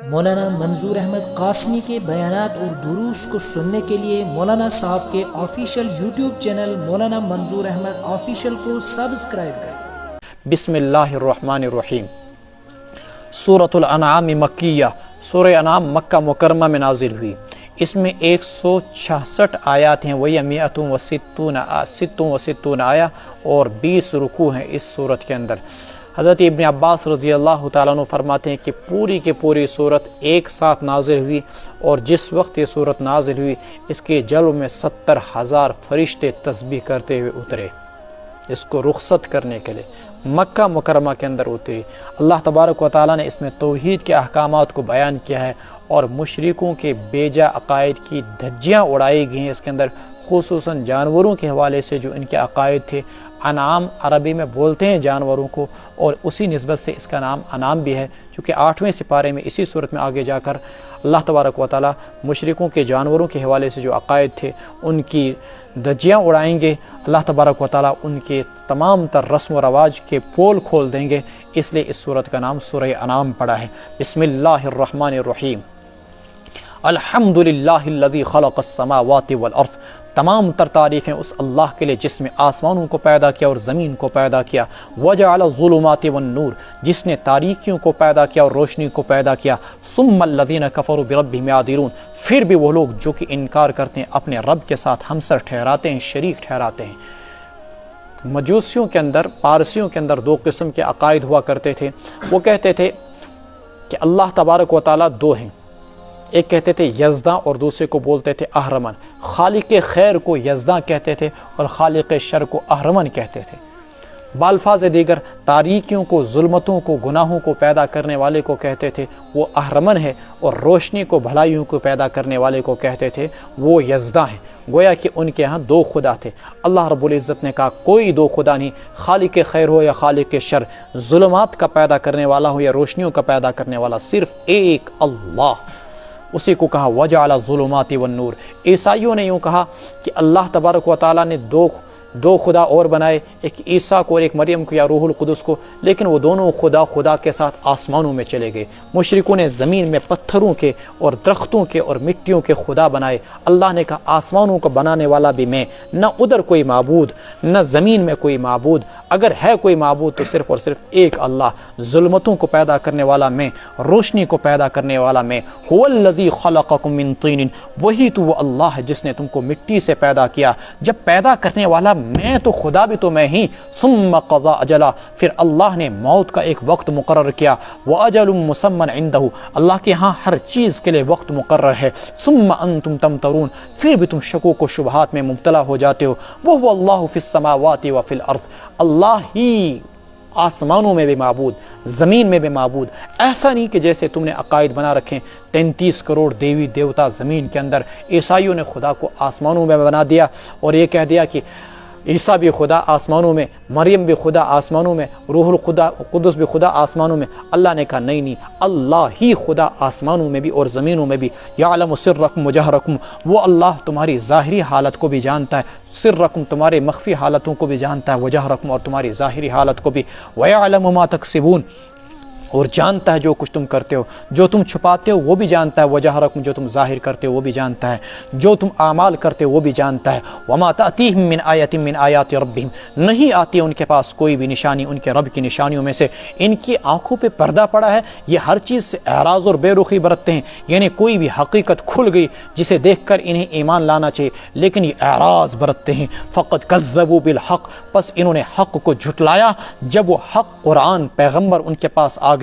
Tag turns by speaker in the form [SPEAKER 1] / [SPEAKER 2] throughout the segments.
[SPEAKER 1] مولانا منظور احمد قاسمی کے بیانات اور دروس کو سننے کے لیے مولانا صاحب کے آفیشیل یوٹیوب چینل مولانا منظور احمد آفیشیل کو سبسکرائب کریں۔
[SPEAKER 2] بسم اللہ الرحمن الرحیم۔ سورۃ الانعام مکیہ، سورہ انعام مکہ مکرمہ میں نازل ہوئی۔ اس میں 166 آیات ہیں، وہی 166 آیا اور 20 رکوع ہیں اس صورت کے اندر۔ حضرت ابن عباس رضی اللہ تعالیٰ عنہ فرماتے ہیں کہ پوری کی پوری صورت ایک ساتھ نازل ہوئی، اور جس وقت یہ صورت نازل ہوئی اس کے جلو میں 70,000 فرشتے تسبیح کرتے ہوئے اترے، اس کو رخصت کرنے کے لیے مکہ مکرمہ کے اندر اتری۔ اللہ تبارک و تعالیٰ نے اس میں توحید کے احکامات کو بیان کیا ہے، اور مشرکوں کے بیجا عقائد کی دھجیاں اڑائی گئی ہیں اس کے اندر، خصوصاً جانوروں کے حوالے سے جو ان کے عقائد تھے۔ انعام عربی میں بولتے ہیں جانوروں کو، اور اسی نسبت سے اس کا نام انعام بھی ہے، چونکہ 8ویں سپارے میں اسی صورت میں آگے جا کر اللہ تبارک و تعالیٰ مشرکوں کے جانوروں کے حوالے سے جو عقائد تھے ان کی دھجیاں اڑائیں گے۔ اللہ تبارک و تعالیٰ ان کے تمام تر رسم و رواج کے پول کھول دیں گے، اس لیے اس صورت کا نام سورہ انعام پڑا ہے۔ بسم اللہ الرحمن الرحیم۔ الحمد للہ الذی خلق السماوات والارض، تمام تر تعریفیں اس اللہ کے لیے جس نے آسمانوں کو پیدا کیا اور زمین کو پیدا کیا۔ وجعل الظلمات والنور، جس نے تاریکیوں کو پیدا کیا اور روشنی کو پیدا کیا۔ ثم الذین کفروا بربہم یعدلون، پھر بھی وہ لوگ جو کہ انکار کرتے ہیں اپنے رب کے ساتھ ہمسر ٹھہراتے ہیں، شریک ٹھہراتے ہیں۔ مجوسیوں کے اندر، پارسیوں کے اندر 2 قسم کے عقائد ہوا کرتے تھے۔ وہ کہتے تھے کہ اللہ تبارک و تعالیٰ 2 ہیں، ایک کہتے تھے یزداں اور دوسرے کو بولتے تھے اہرمن۔ خالق خیر کو یزداں کہتے تھے اور خالق شر کو اہرمن کہتے تھے۔ بالفاظ دیگر تاریکیوں کو، ظلمتوں کو، گناہوں کو پیدا کرنے والے کو کہتے تھے وہ اہرمن ہے، اور روشنی کو، بھلائیوں کو پیدا کرنے والے کو کہتے تھے وہ یزداں ہیں۔ گویا کہ ان کے ہاں 2 خدا تھے۔ اللہ رب العزت نے کہا کوئی 2 خدا نہیں، خالق خیر ہو یا خالق شر، ظلمات کا پیدا کرنے والا ہو یا روشنیوں کا پیدا کرنے والا، صرف ایک اللہ۔ اسی کو کہا وجعل الظلمات والنور۔ عیسائیوں نے یوں کہا کہ اللہ تبارک و تعالیٰ نے دو خدا اور بنائے، ایک عیسیٰ کو اور ایک مریم کو یا روح القدس کو، لیکن وہ دونوں خدا کے ساتھ آسمانوں میں چلے گئے۔ مشرکوں نے زمین میں پتھروں کے اور درختوں کے اور مٹیوں کے خدا بنائے۔ اللہ نے کہا آسمانوں کو بنانے والا بھی میں، نہ ادھر کوئی معبود، نہ زمین میں کوئی معبود، اگر ہے کوئی معبود تو صرف اور صرف ایک اللہ۔ ظلمتوں کو پیدا کرنے والا میں، روشنی کو پیدا کرنے والا میں۔ هو الذی خلقکم من طین، وہی تو وہ اللہ ہے جس نے تم کو مٹی سے پیدا کیا۔ جب پیدا کرنے والا میں تو خدا بھی تو میں ہی۔ ثم قضى اجلا، پھر اللہ نے موت کا ایک وقت مقرر کیا۔ واجل مسمى عنده، اللہ کے ہاں ہر چیز کے لیے وقت مقرر ہے۔ ثم انتم تمترون، پھر بھی تم شکوک و شبہات میں مبتلا ہو جاتے ہو۔ وهو اللہ فی السماوات وفی الارض، اللہ ہی آسمانوں میں بھی معبود، زمین میں بھی معبود۔ ایسا نہیں کہ جیسے تم نے عقائد بنا رکھیں 33 کروڑ دیوی دیوتا زمین کے اندر، عیسائیوں نے خدا کو آسمانوں میں بنا دیا اور یہ کہہ دیا کہ عیسیٰ بھی خدا آسمانوں میں، مریم بھی خدا آسمانوں میں، روح القدس بھی خدا آسمانوں میں۔ اللہ نے کہا نہیں، اللہ ہی خدا آسمانوں میں بھی اور زمینوں میں بھی۔ یعلم سرکم وجہرکم، وہ اللہ تمہاری ظاہری حالت کو بھی جانتا ہے، سرکم تمہارے مخفی حالتوں کو بھی جانتا ہے، وجہرکم اور تمہاری ظاہری حالت کو بھی۔ ویعلم ما تکسبون، اور جانتا ہے جو کچھ تم کرتے ہو، جو تم چھپاتے ہو وہ بھی جانتا ہے، وجہرکم جو تم ظاہر کرتے ہو وہ بھی جانتا ہے، جو تم اعمال کرتے ہو وہ بھی جانتا ہے۔ وما تأتیہم من آیۃ من آیات ربہم، نہیں آتی ان کے پاس کوئی بھی نشانی ان کے رب کی نشانیوں میں سے۔ ان کی آنکھوں پہ پردہ پڑا ہے، یہ ہر چیز سے اعراض اور بے رخی برتتے ہیں، یعنی کوئی بھی حقیقت کھل گئی جسے دیکھ کر انہیں ایمان لانا چاہیے لیکن یہ اعراض برتتے ہیں۔ فقد کذبوا بالحق، پس انہوں نے حق کو جھٹلایا جب وہ حق قرآن پیغمبر ان کے پاس آ گیا۔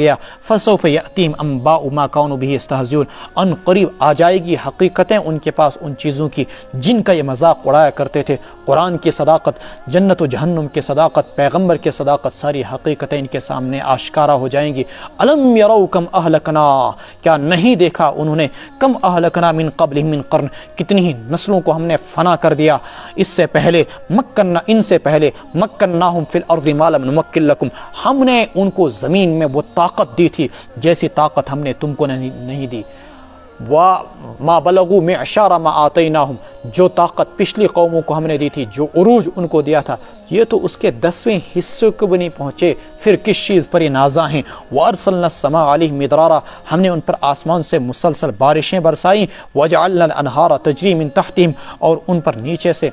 [SPEAKER 2] فسوف یأتیہم انباء ما کانوا بہ یستہزئون، ان قریب آ جائے گی حقیقتیں ان کے پاس ان چیزوں کی جن کا یہ مذاق اڑایا کرتے تھے۔ قرآن کی صداقت، جنت و جہنم کی صداقت، پیغمبر کی صداقت، ساری حقیقتیں ان کے سامنے آشکارا ہو جائیں گی۔ الم یروا کم اہلکنا، کیا نہیں دیکھا انہوں نے، کم اہلکنا من قبلہم من قرن، کتنی ہی نسلوں کو ہم نے فنا کر دیا اس سے پہلے، مکننا ان سے پہلے، مکناہم فی الارض ما لم نمکن لکم، ہم نے ان کو زمین میں وہ طاقت دی تھی جیسی طاقت ہم نے تم کو نہیں دی۔ وما بلغوا معشار ما آتیناہم، جو طاقت پچھلی قوموں کو ہم نے دی تھی، جو عروج ان کو دیا تھا، یہ تو اس کے 10ویں حصے کو بھی نہیں پہنچے، پھر کس چیز پر یہ نازاں ہیں۔ وارسلنا السماء علیہم مدرارا، ہم نے ان پر آسمان سے مسلسل بارشیں برسائیں، وجعلنا الانہار تجری من تحتہم، اور ان پر نیچے سے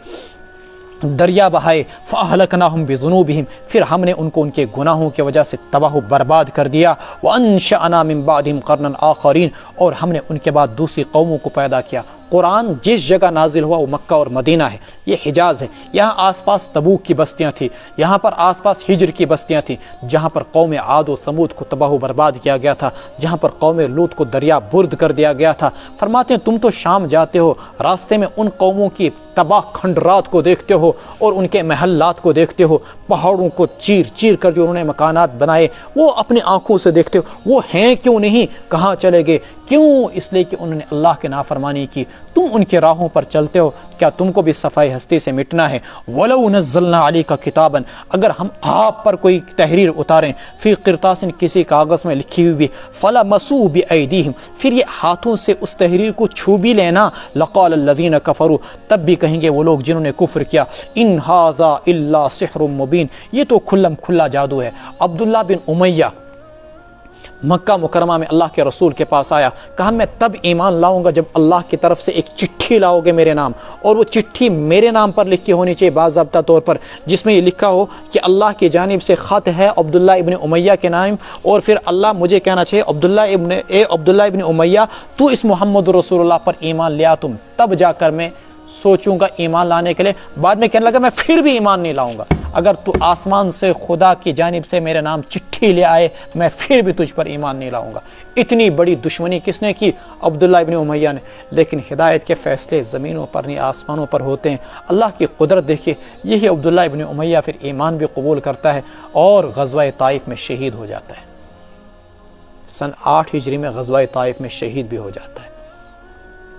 [SPEAKER 2] دریا بہائے، فاہلکناہم بذنوبہم، پھر ہم نے ان کو ان کے گناہوں کی وجہ سے تباہ و برباد کر دیا، وانشأنا من بعدہم قرنا آخرین، اور ہم نے ان کے بعد دوسری قوموں کو پیدا کیا۔ قرآن جس جگہ نازل ہوا وہ مکہ اور مدینہ ہے، یہ حجاز ہے، یہاں آس پاس تبوک کی بستیاں تھیں، یہاں پر آس پاس ہجر کی بستیاں تھیں، جہاں پر قوم عاد و ثمود کو تباہ و برباد کیا گیا تھا، جہاں پر قوم لوط کو دریا برد کر دیا گیا تھا۔ فرماتے ہیں تم تو شام جاتے ہو، راستے میں ان قوموں کی تباہ کھنڈرات کو دیکھتے ہو اور ان کے محلات کو دیکھتے ہو، پہاڑوں کو چیر چیر کر جو انہوں نے مکانات بنائے وہ اپنی آنکھوں سے دیکھتے ہو، وہ ہیں کیوں نہیں، کہاں چلے گئے، کیوں؟ اس لیے کہ انہوں نے اللہ کی نافرمانی کی، تم ان کے راہوں پر چلتے ہو، کیا تم کو بھی صفائی ہستی سے مٹنا ہے؟ وَلَوْ نَزَّلْنَا عَلَيْكَ كِتَابًا، اگر ہم آپ پر کوئی تحریر اتاریں، فی قرطاس، کسی کاغذ میں لکھی ہوئی بھی، فَلَمَسُوا بِأَيْدِيهِمْ، پھر یہ ہاتھوں سے اس تحریر کو چھو بھی لینا، لَقَالَ الَّذِينَ كَفَرُوا، تب بھی کہیں گے وہ لوگ جنہوں نے کفر کیا، إِنْ هَذَا إِلَّا سِحْرٌ مُبِينٌ، یہ تو کھلم کھلا جادو ہے۔ عبداللہ بن امیہ مکہ مکرمہ میں اللہ کے رسول کے پاس آیا، کہا میں تب ایمان لاؤں گا جب اللہ کی طرف سے ایک چٹھی لاؤ گے میرے نام، اور وہ چٹھی میرے نام پر لکھی ہونی چاہیے باضابطہ طور پر، جس میں یہ لکھا ہو کہ اللہ کی جانب سے خط ہے عبداللہ ابن امیہ کے نام، اور پھر اللہ مجھے کہنا چاہیے عبداللہ ابن امیہ تو اس محمد رسول اللہ پر ایمان لیا، تم تب جا کر میں سوچوں گا ایمان لانے کے لیے۔ بعد میں کہنے لگا میں پھر بھی ایمان نہیں لاؤں گا، اگر تو آسمان سے خدا کی جانب سے میرے نام چٹھی لے آئے میں پھر بھی تجھ پر ایمان نہیں لاؤں گا۔ اتنی بڑی دشمنی کس نے کی؟ عبداللہ ابن امیہ نے۔ لیکن ہدایت کے فیصلے زمینوں پر نہیں آسمانوں پر ہوتے ہیں، اللہ کی قدرت دیکھیے، یہی عبداللہ ابن امیہ پھر ایمان بھی قبول کرتا ہے اور غزوہ طائف میں شہید ہو جاتا ہے، سن 8 ہجری میں غزوہ طائف میں شہید بھی ہو جاتا ہے،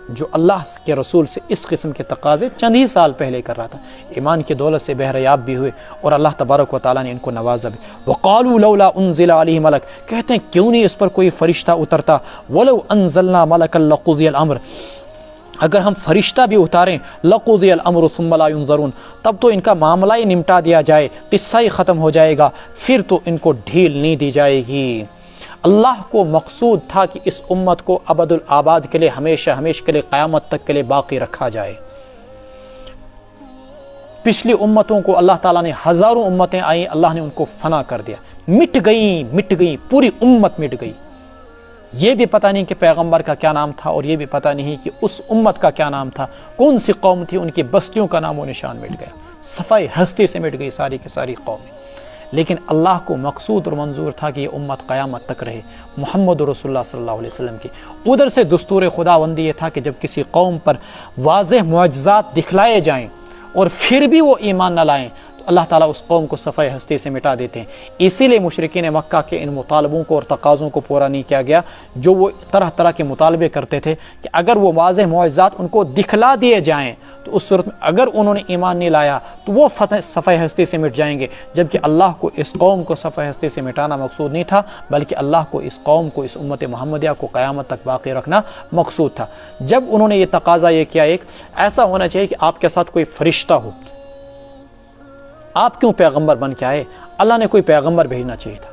[SPEAKER 2] جو اللہ کے رسول سے اس قسم کے تقاضے چند ہی سال پہلے کر رہا تھا، ایمان کی دولت سے بہریاب بھی ہوئے اور اللہ تبارک و تعالیٰ نے ان کو نوازا بھی۔ وقالوا لولا انزل علیہ ملک، کہتے ہیں کیوں نہیں اس پر کوئی فرشتہ اترتا، ولو انزلنا ملکا لقضی الامر، اگر ہم فرشتہ بھی اتاریں، لقضی الامر ثم لا ينظرون، تب تو ان کا معاملہ ہی نمٹا دیا جائے، قصہ ہی ختم ہو جائے گا، پھر تو ان کو ڈھیل نہیں دی جائے گی۔ اللہ کو مقصود تھا کہ اس امت کو ابد الآباد کے لیے، ہمیشہ ہمیشہ کے لیے، قیامت تک کے لیے باقی رکھا جائے۔ پچھلی امتوں کو اللہ تعالیٰ نے، ہزاروں امتیں آئیں، اللہ نے ان کو فنا کر دیا، مٹ گئیں، پوری امت مٹ گئی۔ یہ بھی پتہ نہیں کہ پیغمبر کا کیا نام تھا، اور یہ بھی پتہ نہیں کہ اس امت کا کیا نام تھا، کون سی قوم تھی، ان کی بستیوں کا نام و نشان مٹ گیا، صفائی ہستی سے مٹ گئی ساری کی ساری قومیں۔ لیکن اللہ کو مقصود اور منظور تھا کہ یہ امت قیامت تک رہے، محمد رسول اللہ صلی اللہ علیہ وسلم کی۔ ادھر سے دستور خداوندی یہ تھا کہ جب کسی قوم پر واضح معجزات دکھلائے جائیں اور پھر بھی وہ ایمان نہ لائیں تو اللہ تعالیٰ اس قوم کو صفحہ ہستی سے مٹا دیتے ہیں۔ اسی لیے مشرکین مکہ کے ان مطالبوں کو اور تقاضوں کو پورا نہیں کیا گیا، جو وہ طرح طرح کے مطالبے کرتے تھے کہ اگر وہ واضح معجزات ان کو دکھلا دیے جائیں تو اس صورت میں اگر انہوں نے ایمان نہیں لایا تو وہ صفحہ ہستی سے مٹ جائیں گے، جبکہ اللہ کو اس قوم کو صفحہ ہستی سے مٹانا مقصود نہیں تھا، بلکہ اللہ کو اس قوم کو، اس امت محمدیہ کو قیامت تک باقی رکھنا مقصود تھا۔ جب انہوں نے یہ تقاضا یہ کیا، ایک ایسا ہونا چاہیے کہ آپ کے ساتھ کوئی فرشتہ ہو، آپ کیوں پیغمبر بن کے آئے؟ اللہ نے کوئی پیغمبر بھیجنا چاہیے تھا،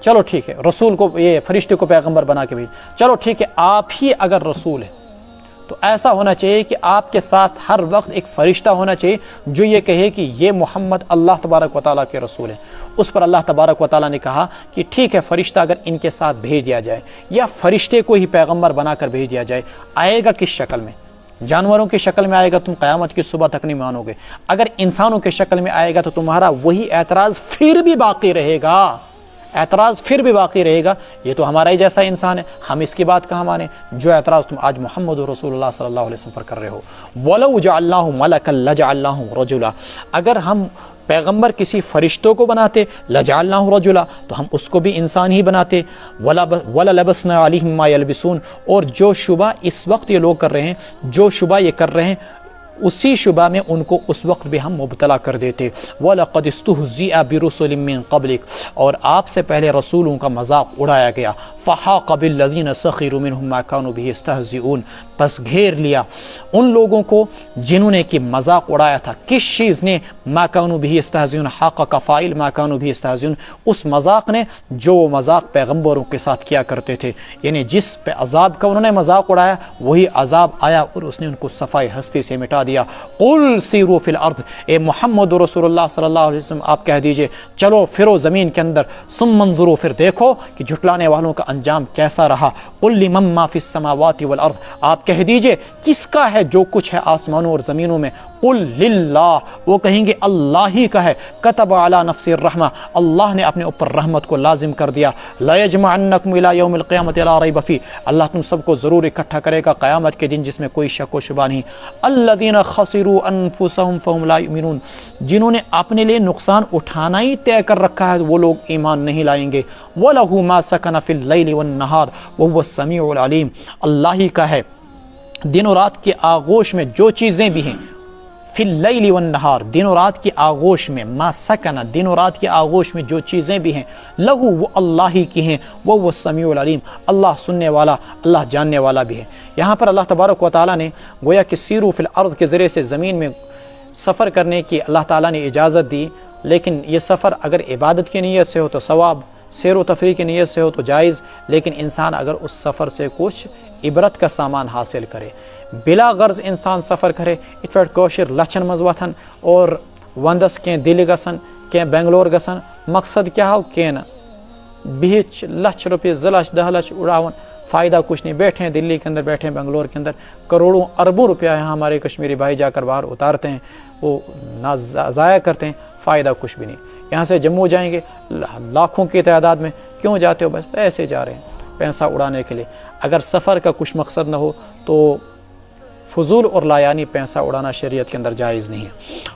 [SPEAKER 2] چلو ٹھیک ہے، رسول کو، یہ فرشتے کو پیغمبر بنا کے بھیج، چلو ٹھیک ہے، آپ ہی اگر رسول ہے تو ایسا ہونا چاہیے کہ آپ کے ساتھ ہر وقت ایک فرشتہ ہونا چاہیے جو یہ کہے کہ یہ محمد اللہ تبارک و تعالیٰ کے رسول ہے۔ اس پر اللہ تبارک و تعالیٰ نے کہا کہ ٹھیک ہے، فرشتہ اگر ان کے ساتھ بھیج دیا جائے یا فرشتے کو ہی پیغمبر بنا کر بھیج دیا جائے، آئے گا کس شکل میں؟ جانوروں کی شکل میں آئے گا، تم قیامت کی صبح تک نہیں مانو گے۔ اگر انسانوں کی شکل میں آئے گا تو تمہارا وہی اعتراض پھر بھی باقی رہے گا، یہ تو ہمارا ہی جیسا انسان ہے، ہم اس کی بات کہاں مانیں؟ جو اعتراض تم آج محمد رسول اللہ صلی اللہ علیہ وسلم پر کر رہے ہو۔ وَلَوْ جَعَلْنَاهُ مَلَكًا لَجَعَلْنَاهُ رَجُلًا، اگر ہم پیغمبر کسی فرشتوں کو بناتے، لَجَعَلْنَاهُ رَجُلًا، تو ہم اس کو بھی انسان ہی بناتے، وَلَلَبَسْنَا عَلَيْهِمْ مَا يَلْبِسُونَ، اور جو شبہ اس وقت یہ لوگ کر رہے ہیں، جو شبہ یہ کر رہے ہیں اسی شبہ میں ان کو اس وقت بھی ہم مبتلا کر دیتے. وَلَقَدِ اسْتُهْزِئَ بِرُسُلٍ مِّن قَبْلِكَ، اور آپ سے پہلے رسولوں کا مذاق اڑایا گیا. فَحَاقَ بِالَّذِينَ سَخِرُوا مِنْهُم مَّا كَانُوا بِهِ يَسْتَهْزِئُونَ، بس گھیر لیا ان لوگوں کو جنہوں نے کہ مذاق اڑایا تھا. کس چیز نے؟ مَا كَانُوا بِهِ يَسْتَهْزِئُونَ، حَاقَ کا فاعل مَا كَانُوا بِهِ يَسْتَهْزِئُونَ، اس مذاق نے جو وہ مذاق پیغمبروں کے ساتھ کیا کرتے تھے. یعنی جس پہ عذاب کا انہوں نے مذاق اڑایا وہی عذاب آیا اور اس نے ان کو صفائی ہستی سے مٹا دیا. قُلْ سِیرُوا فِی الْأَرْضِ، اے محمد رسول اللہ صلی اللہ علیہ وسلم آپ کہہ دیجئے چلو پھرو زمین کے اندر. ثم انظروا، پھر دیکھو کہ جھٹلانے والوں کا انجام کیسا رہا. قُلْ لِمَن مَّا فِی السَّمَاوَاتِ وَالْأَرْضِ، آپ کہہ دیجئے کس کا ہے جو کچھ ہے آسمانوں اور زمینوں میں. قُلْ لِلَّهِ، وہ کہیں گے اللہ ہی کا ہے. کتب علی نفسہ الرحمہ، اللہ نے اپنے اوپر رحمت کو لازم کر دیا. لَيَجْمَعَنَّکُمْ إِلَىٰ يَوْمِ الْقِیامَةِ لَا رَیْبَ فِیہ، اللہ تم سب کو ضرور اکٹھا کرے گا قیامت کے دن جس میں کوئی شک و شبہ نہیں. الذین خسروا انفسهم فهم لا یؤمنون، جنہوں نے اپنے لیے نقصان اٹھانا ہی طے کر رکھا ہے وہ لوگ ایمان نہیں لائیں گے. وَلَهُ مَا سَکَنَ فِی اللَّیلِ وَالنَّهَارِ وَهُوَ السَّمِیعُ الْعَلِیمُ، اللہ ہی کا ہے دن و رات کی آغوش میں جو چیزیں بھی ہیں. فی اللیل والنہار، دن و رات کی آغوش میں. ما سکن، دن و رات کی آغوش میں جو چیزیں بھی ہیں. لہو، وہ اللہ ہی کی ہیں. وہ السمیع العلیم، اللہ سننے والا، اللہ جاننے والا بھی ہے. یہاں پر اللہ تبارک و تعالیٰ نے گویا کہ سیرو فی الارض کے ذریعے سے زمین میں سفر کرنے کی اللہ تعالیٰ نے اجازت دی. لیکن یہ سفر اگر عبادت کی نیت سے ہو تو ثواب، سیر و تفریح کی نیت سے ہو تو جائز. لیکن انسان اگر اس سفر سے کچھ عبرت کا سامان حاصل کرے، بلا غرض انسان سفر کرے، ات پہ کوشر لچھن مز وتھن اور وندس کی دل گسن کی بنگلور گسن، مقصد کیا ہو کہ نا بہت لچھ روپیے 2 لچھ 10 لچھ اڑاون، فائدہ کچھ نہیں. بیٹھے ہیں دلی کے اندر، بیٹھے ہیں بنگلور کے اندر، کروڑوں اربوں روپیہ یہاں ہمارے کشمیری بھائی جا کر باہر اتارتے ہیں، وہ نہ ضائع کرتے ہیں، فائدہ کچھ بھی نہیں. یہاں سے جموں جائیں گے لاکھوں کی تعداد میں، کیوں جاتے ہو؟ بس پیسے جا رہے ہیں، پیسہ اڑانے کے لیے. اگر سفر کا کچھ مقصد نہ ہو تو فضول اور لایانی پیسہ اڑانا شریعت کے اندر جائز نہیں ہے.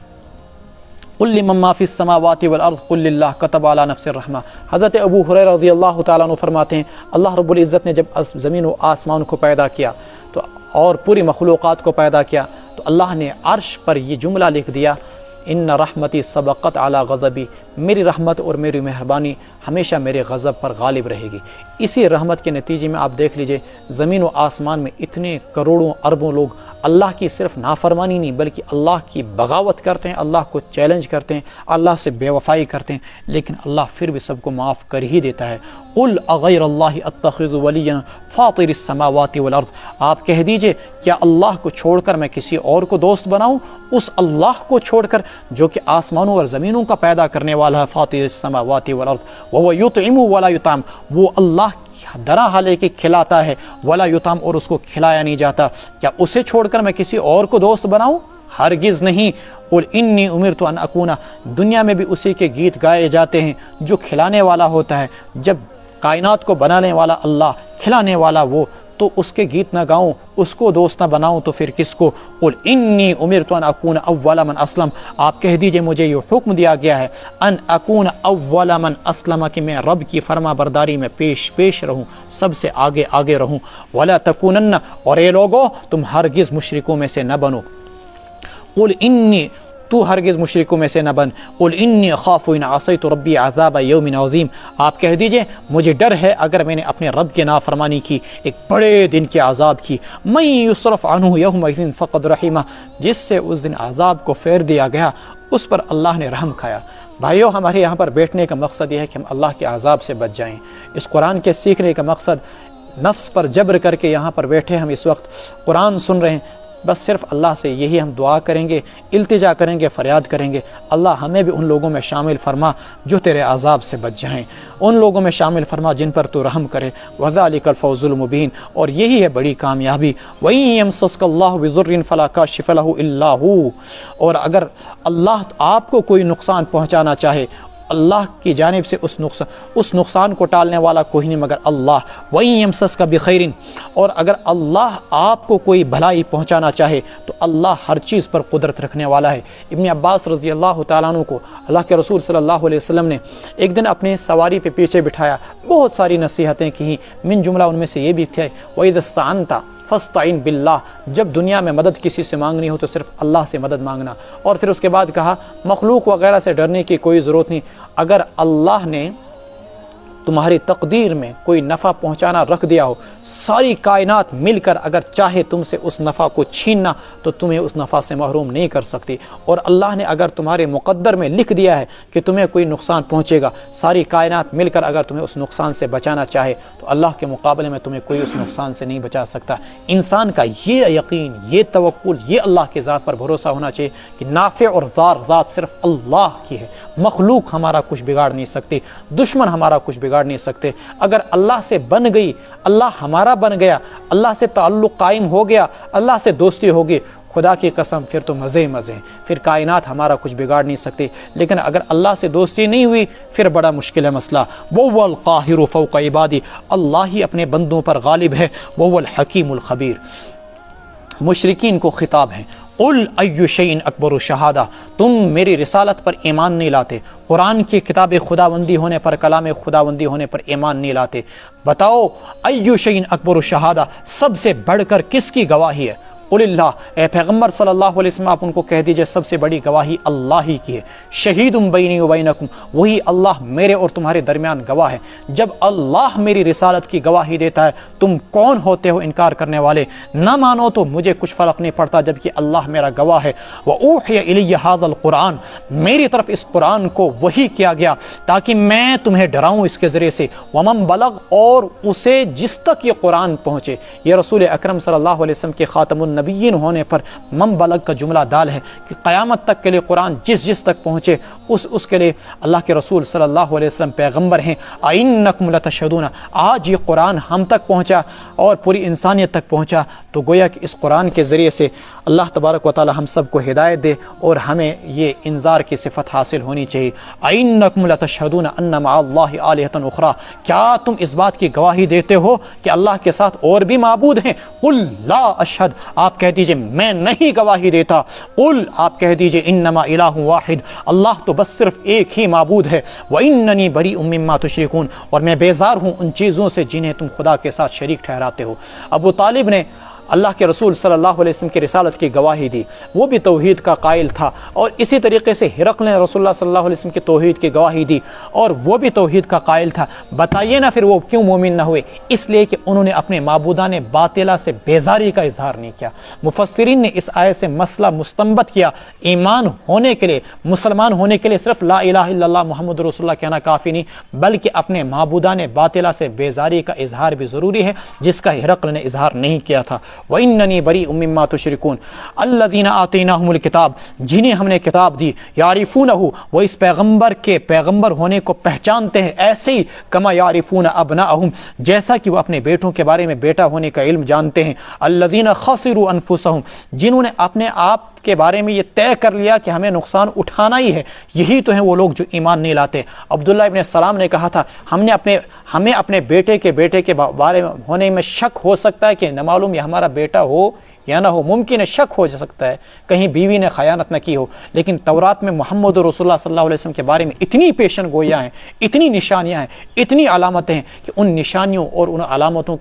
[SPEAKER 2] قل لمن ما فی السماوات والارض قل للہ کتب علی نفس الرحمہ. حضرت ابو ہریرہ رضی اللہ تعالیٰ عنہ فرماتے ہیں اللہ رب العزت نے جب زمین و آسمان کو پیدا کیا تو اور پوری مخلوقات کو پیدا کیا تو اللہ نے عرش پر یہ جملہ لکھ دیا، ان رحمتی سبقت علی غضبی، میری رحمت اور میری مہربانی ہمیشہ میرے غضب پر غالب رہے گی. اسی رحمت کے نتیجے میں آپ دیکھ لیجئے زمین و آسمان میں اتنے کروڑوں اربوں لوگ اللہ کی صرف نافرمانی نہیں بلکہ اللہ کی بغاوت کرتے ہیں، اللہ کو چیلنج کرتے ہیں، اللہ سے بے وفائی کرتے ہیں، لیکن اللہ پھر بھی سب کو معاف کر ہی دیتا ہے. قل اغیر اللہ اتخذ ولیا فاطر السماوات والارض، آپ کہہ دیجئے کیا اللہ کو چھوڑ کر میں کسی اور کو دوست بناؤں؟ اس اللہ کو چھوڑ کر جو کہ آسمانوں اور زمینوں کا پیدا کرنے والا ہے. فاطر السماوات والارض وهو يطعم ولا يطعم، وہ اللہ درا حالے کے کھلاتا ہے، ولا یطعم، اور اس کو کھلایا نہیں جاتا. کیا اسے چھوڑ کر میں کسی اور کو دوست بناؤں؟ ہرگز نہیں. قل انی امرت ان اکون، دنیا میں بھی اسی کے گیت گائے جاتے ہیں جو کھلانے والا ہوتا ہے. جب کائنات کو بنانے والا اللہ، کھلانے والا وہ، تو اس کے گیت نہ گاؤں، اس کو دوست نہ بناؤں تو پھر کس کو؟ قل انی امرت ان اکون اول من اسلم، آپ کہہ دیجئے مجھے یہ حکم دیا گیا ہے ان اکون اول من اسلم، کہ میں رب کی فرما برداری میں پیش رہوں، سب سے آگے آگے رہوں. ولا تکونن، اور اے لوگو تم ہرگز مشرکوں میں سے نہ بنو. قل انی، تو ہرگز مشرکوں میں سے نہ بن. قل انی اخاف ان عصیت ربی عذاب یوم عظیم، آپ کہہ دیجئے مجھے ڈر ہے اگر میں نے اپنے رب کی نافرمانی کی، ایک بڑے دن کے عذاب کی. من یصرف عنہ یومئذ فقد رحمہ، جس سے اس دن عذاب کو پھیر دیا گیا اس پر اللہ نے رحم کھایا. بھائیو، ہمارے یہاں پر بیٹھنے کا مقصد یہ ہے کہ ہم اللہ کے عذاب سے بچ جائیں. اس قرآن کے سیکھنے کا مقصد نفس پر جبر کر کے یہاں پر بیٹھے ہم اس وقت قرآن سن رہے ہیں، بس صرف اللہ سے یہی ہم دعا کریں گے، التجا کریں گے، فریاد کریں گے اللہ ہمیں بھی ان لوگوں میں شامل فرما جو تیرے عذاب سے بچ جائیں، ان لوگوں میں شامل فرما جن پر تو رحم کرے. وذالک الفوز المبین، اور یہی ہے بڑی کامیابی. وَإِن يَمْسَسْكَ اللَّهُ بِضُرٍّ فَلَا كَاشِفَ لَهُ إِلَّا هُوَ، اور اگر اللہ آپ کو کوئی نقصان پہنچانا چاہے، اللہ کی جانب سے اس نقصان کو ٹالنے والا کوئی نہیں مگر اللہ. وَإِن يَمْسَسْكَ بِخَيْرٍ، اور اگر اللہ آپ کو کوئی بھلائی پہنچانا چاہے تو اللہ ہر چیز پر قدرت رکھنے والا ہے. ابن عباس رضی اللہ تعالیٰ عنہ کو اللہ کے رسول صلی اللہ علیہ وسلم نے ایک دن اپنے سواری پہ پیچھے بٹھایا، بہت ساری نصیحتیں کی، من جملہ ان میں سے یہ بھی تھے وَإِذَا اسْتَعَنْتَ فاستعین باللہ، جب دنیا میں مدد کسی سے مانگنی ہو تو صرف اللہ سے مدد مانگنا۔ اور پھر اس کے بعد کہا مخلوق وغیرہ سے ڈرنے کی کوئی ضرورت نہیں، اگر اللہ نے تمہاری تقدیر میں کوئی نفع پہنچانا رکھ دیا ہو، ساری کائنات مل کر اگر چاہے تم سے اس نفع کو چھیننا تو تمہیں اس نفع سے محروم نہیں کر سکتی، اور اللہ نے اگر تمہارے مقدر میں لکھ دیا ہے کہ تمہیں کوئی نقصان پہنچے گا، ساری کائنات مل کر اگر تمہیں اس نقصان سے بچانا چاہے تو اللہ کے مقابلے میں تمہیں کوئی اس نقصان سے نہیں بچا سکتا۔ انسان کا یہ یقین، یہ توکل، یہ اللہ کے ذات پر بھروسہ ہونا چاہیے کہ نافع اور ضار ذات صرف اللہ کی ہے، مخلوق ہمارا کچھ بگاڑ نہیں سکتی، دشمن ہمارا کچھ بگاڑ نہیں سکتے۔ اگر اللہ سے بن گئی، اللہ ہمارا بن گیا، اللہ سے تعلق قائم ہو گیا، اللہ سے دوستی ہوگی، خدا کی قسم پھر تو مزے مزے، پھر کائنات ہمارا کچھ بگاڑ نہیں سکتی۔ لیکن اگر اللہ سے دوستی نہیں ہوئی پھر بڑا مشکل ہے مسئلہ۔ وَهُوَ الْقَاهِرُ فَوْقَ عِبَادِهِ، اللہ ہی اپنے بندوں پر غالب ہے۔ وَهُوَ الْحَكِيمُ الْخَبِيرُ۔ مشرکین کو خطاب ہے، قل ای شیء اکبر شہادہ، تم میری رسالت پر ایمان نہیں لاتے، قرآن کی کتاب خداوندی ہونے پر، کلام خداوندی ہونے پر ایمان نہیں لاتے، بتاؤ ای شیء اکبر شہادہ، سب سے بڑھ کر کس کی گواہی ہے؟ قل اللہ، اے پیغمبر صلی اللہ علیہ وسلم آپ ان کو کہہ دیجئے سب سے بڑی گواہی اللہ ہی کی ہے۔ شہید بینی و بینکم، وہی اللہ میرے اور تمہارے درمیان گواہ ہے۔ جب اللہ میری رسالت کی گواہی دیتا ہے تم کون ہوتے ہو انکار کرنے والے؟ نہ مانو تو مجھے کچھ فرق نہیں پڑتا جبکہ اللہ میرا گواہ ہے۔ وَأُوحِيَ إِلَيَّ هَذَا الْقُرْآنَ، میری طرف اس قرآن کو وحی کیا گیا تاکہ میں تمہیں ڈراؤں اس کے ذریعے سے۔ وَمَن بَلَغَ، اور اسے جس تک یہ قرآن پہنچے۔ یہ رسول اکرم صلی اللہ علیہ وسلم کے خاتم النبیین ہونے پر من بلغ کا جملہ دال ہے کہ قیامت تک کے لیے قرآن جس تک پہنچے اس کے لیے اللہ کے رسول صلی اللہ علیہ وسلم پیغمبر ہیں۔ اِنَّکُمْ لَتَشْهَدُونَ، آج یہ قرآن ہم تک پہنچا اور پوری انسانیت تک پہنچا تو گویا کہ اس قرآن کے ذریعے سے اللہ تبارک و تعالی ہم سب کو ہدایت دے اور ہمیں یہ انذار کی صفت حاصل ہونی چاہیے۔ اِنَّکُمْ لَتَشْهَدُونَ أَنَّ مَعَ اللَّهِ آلِهَةً أُخْرَىٰ، کیا تم اس بات کی گواہی دیتے ہو کہ اللہ کے ساتھ اور بھی معبود ہیں؟ قُل لَا أَشْهَدُ، آپ کہہ دیجئے میں نہیں گواہی دیتا۔ قل، آپ کہہ دیجئے انما الہ واحد، اللہ تو بس صرف ایک ہی معبود ہے۔ واننی بریء مما تشرکون، اور میں بیزار ہوں ان چیزوں سے جنہیں تم خدا کے ساتھ شریک ٹھہراتے ہو۔ ابو طالب نے اللہ کے رسول صلی اللہ علیہ وسلم کی رسالت کی گواہی دی، وہ بھی توحید کا قائل تھا، اور اسی طریقے سے ہرقل نے رسول اللہ صلی اللہ علیہ وسلم کی توحید کی گواہی دی اور وہ بھی توحید کا قائل تھا۔ بتائیے نا پھر وہ کیوں مومن نہ ہوئے؟ اس لیے کہ انہوں نے اپنے معبودان باطلہ سے بیزاری کا اظہار نہیں کیا۔ مفسرین نے اس آیت سے مسئلہ مستنبط کیا، ایمان ہونے کے لیے، مسلمان ہونے کے لیے صرف لا الہ الا اللہ محمد رسول اللہ کہنا کافی نہیں، بلکہ اپنے معبودان باطلہ سے بیزاری کا اظہار بھی ضروری ہے، جس کا ہرقل نے اظہار نہیں کیا تھا۔ وَإِنَّنِي بَرِيءٌ مِّمَّا تُشْرِكُونَ الَّذِينَ آتَيْنَاهُمُ الْكِتَابَ، جنہیں ہم نے کتاب دی، يَعْرِفُونَهُ، وہ اس پیغمبر کے پیغمبر ہونے کو پہچانتے ہیں ایسے ہی كَمَا يَعْرِفُونَ أَبْنَاءَهُمْ، جیسا کہ وہ اپنے بیٹوں کے بارے میں بیٹا ہونے کا علم جانتے ہیں۔ الَّذِينَ خَسِرُوا أَنفُسَهُمْ، جنہوں نے اپنے آپ کے بارے میں یہ طے کر لیا کہ ہمیں نقصان اٹھانا ہی ہے، یہی تو ہیں وہ لوگ جو ایمان نہیں لاتے۔ عبداللہ ابن السلام نے کہا تھا ہمیں اپنے بیٹے کے بارے میں ہونے میں شک ہو سکتا ہے کہ نہ معلوم یہ ہمارا بیٹا ہو یا نہ ہو، ممکن ہے شک ہو سکتا ہے کہیں بیوی نے خیانت نہ کی ہو، لیکن تورات میں محمد رسول اللہ صلی اللہ علیہ وسلم کے بارے میں اتنی پیشن گوئیاں ہیں، اتنی نشانیاں ہیں، اتنی علامتیں ہیں کہ ان نشانیوں اور ان علامتوں